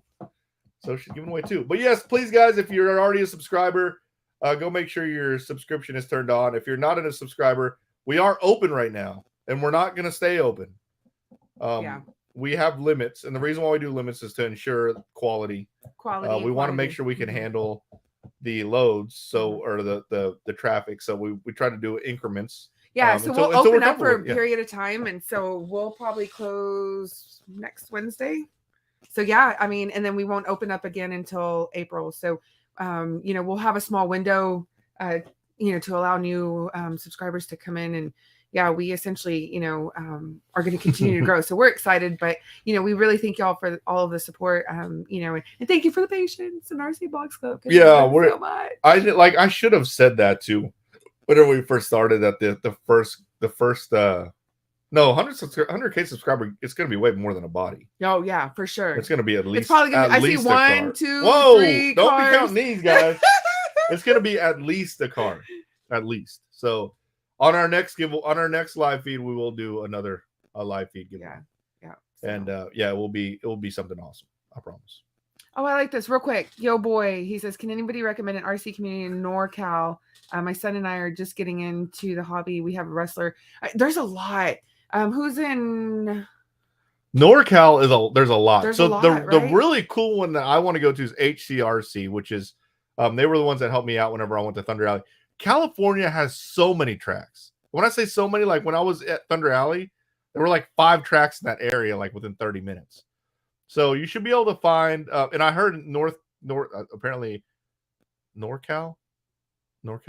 So she's giving away 2. But yes, please, guys, if you're already a subscriber, go make sure your subscription is turned on. If you're not a subscriber, we are open right now, and we're not going to stay open. We have limits, and the reason why we do limits is to ensure quality. We want to make sure we can handle the loads, or the traffic. So we try to do increments. Yeah, so we'll open up for a period of time, and so we'll probably close next Wednesday. So yeah, I mean, and then we won't open up again until April. So we'll have a small window, to allow new subscribers to come in, and yeah, we essentially, are going to continue to grow. So we're excited, but we really thank y'all for all of the support, and thank you for the patience in RC Box Club. Yeah, we're so much. I should have said that too. Whenever we first started, that the first 100K subscriber, it's going to be way more than a body. Oh yeah, for sure. It's going to be at least. It's probably going to be. I see 1, 2, Whoa, 3 don't cars. be counting these, guys. It's going to be at least a car, at least. So on our next live feed, we will do another live feed giveaway. Yeah. And it will be something awesome. I promise. Oh, I like this. Real quick. Yo, boy. He says, can anybody recommend an RC community in NorCal? My son and I are just getting into the hobby. We have a wrestler. There's a lot. Who's in NorCal? There's a lot. There's so a lot, the right? really cool one that I want to go to is HCRC, which is they were the ones that helped me out whenever I went to Thunder Alley. California has so many tracks. When I say so many, like when I was at Thunder Alley, there were like 5 tracks in that area, like within 30 minutes. So you should be able to find, and I heard apparently NorCal. No,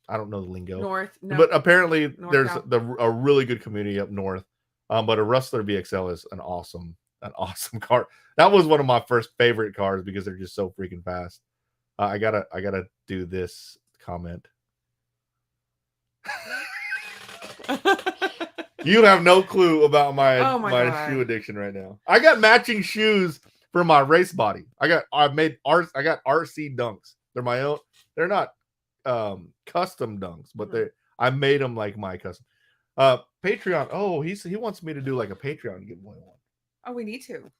I don't know the lingo. North, no. But apparently NorCal. there's a really good community up north. But a Rustler VXL is an awesome car. That was one of my first favorite cars because they're just so freaking fast. I gotta do this comment. You have no clue about my Oh my God. shoe addiction right now. I got matching shoes for my race body. I got RC dunks. They're my own. They're not custom dunks, but I made them like my custom. Patreon. Oh, he wants me to do like a Patreon giveaway one. Oh, we need to.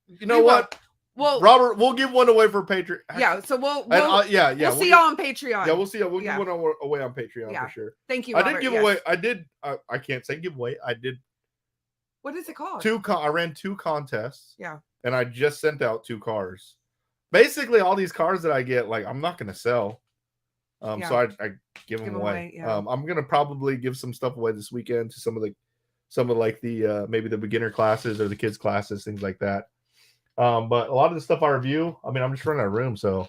You know what? Well, Robert, we'll give one away for Patreon. Yeah, so we'll we'll see y'all on Patreon. Yeah, we'll see. We'll give one away on Patreon for sure. Thank you, Robert. Robert. I did give away. I did. I can't say giveaway. I did. What is it called? I ran 2 contests. Yeah. And I just sent out 2 cars. Basically, all these cars that I get, like, I'm not going to sell. So I give them away. Yeah. I'm going to probably give some stuff away this weekend to some of the maybe the beginner classes or the kids classes, things like that. But a lot of the stuff I review, I mean, I'm just running out of room, so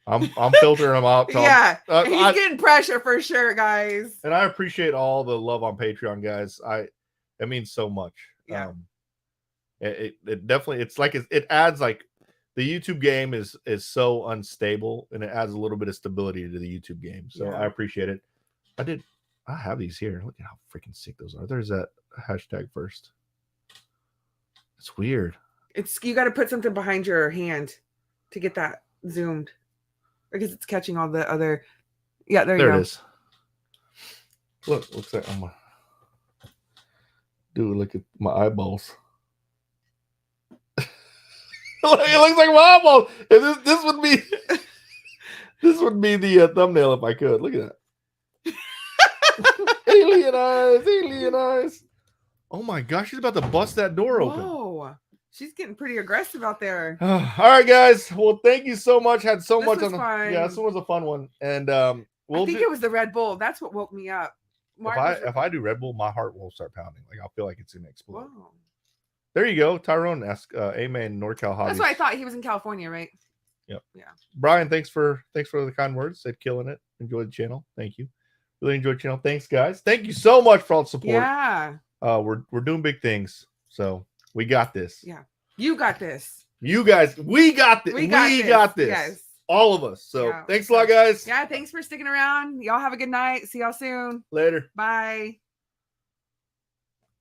I'm filtering them out. He's getting pressure for sure, guys. And I appreciate all the love on Patreon, guys. It means so much. Yeah. It definitely, it's like it adds, like, the YouTube game is so unstable, and it adds a little bit of stability to the YouTube game. So I appreciate it. I have these here. Look at how freaking sick those are. There's that hashtag first. It's weird. You got to put something behind your hand to get that zoomed, because it's catching all the other. Yeah, there you go. It is. Looks like I'm look at my eyeballs. It looks like my eyeballs. And this would be this would be the thumbnail if I could. Look at that. Alien eyes. Oh my gosh, she's about to bust that door open. Whoa. She's getting pretty aggressive out there. All right, guys. Well, thank you so much. Had so much on the fun. Yeah, this one was a fun one. And I think it was the Red Bull. That's what woke me up. If I do Red Bull, my heart will start pounding. Like, I'll feel like it's gonna explode. Whoa. There you go. Tyrone asked Amen NorCal Hobbies. That's why I thought he was in California, right? Yep. Yeah. Brian, thanks for the kind words. Said killing it. Enjoy the channel. Thank you. Really enjoyed the channel. Thanks, guys. Thank you so much for all the support. Yeah. We're doing big things. So we got this. Yeah. You got this. You guys, we got this. We got this. Yes. All of us. So thanks a lot, guys. Yeah, thanks for sticking around. Y'all have a good night. See y'all soon. Later. Bye.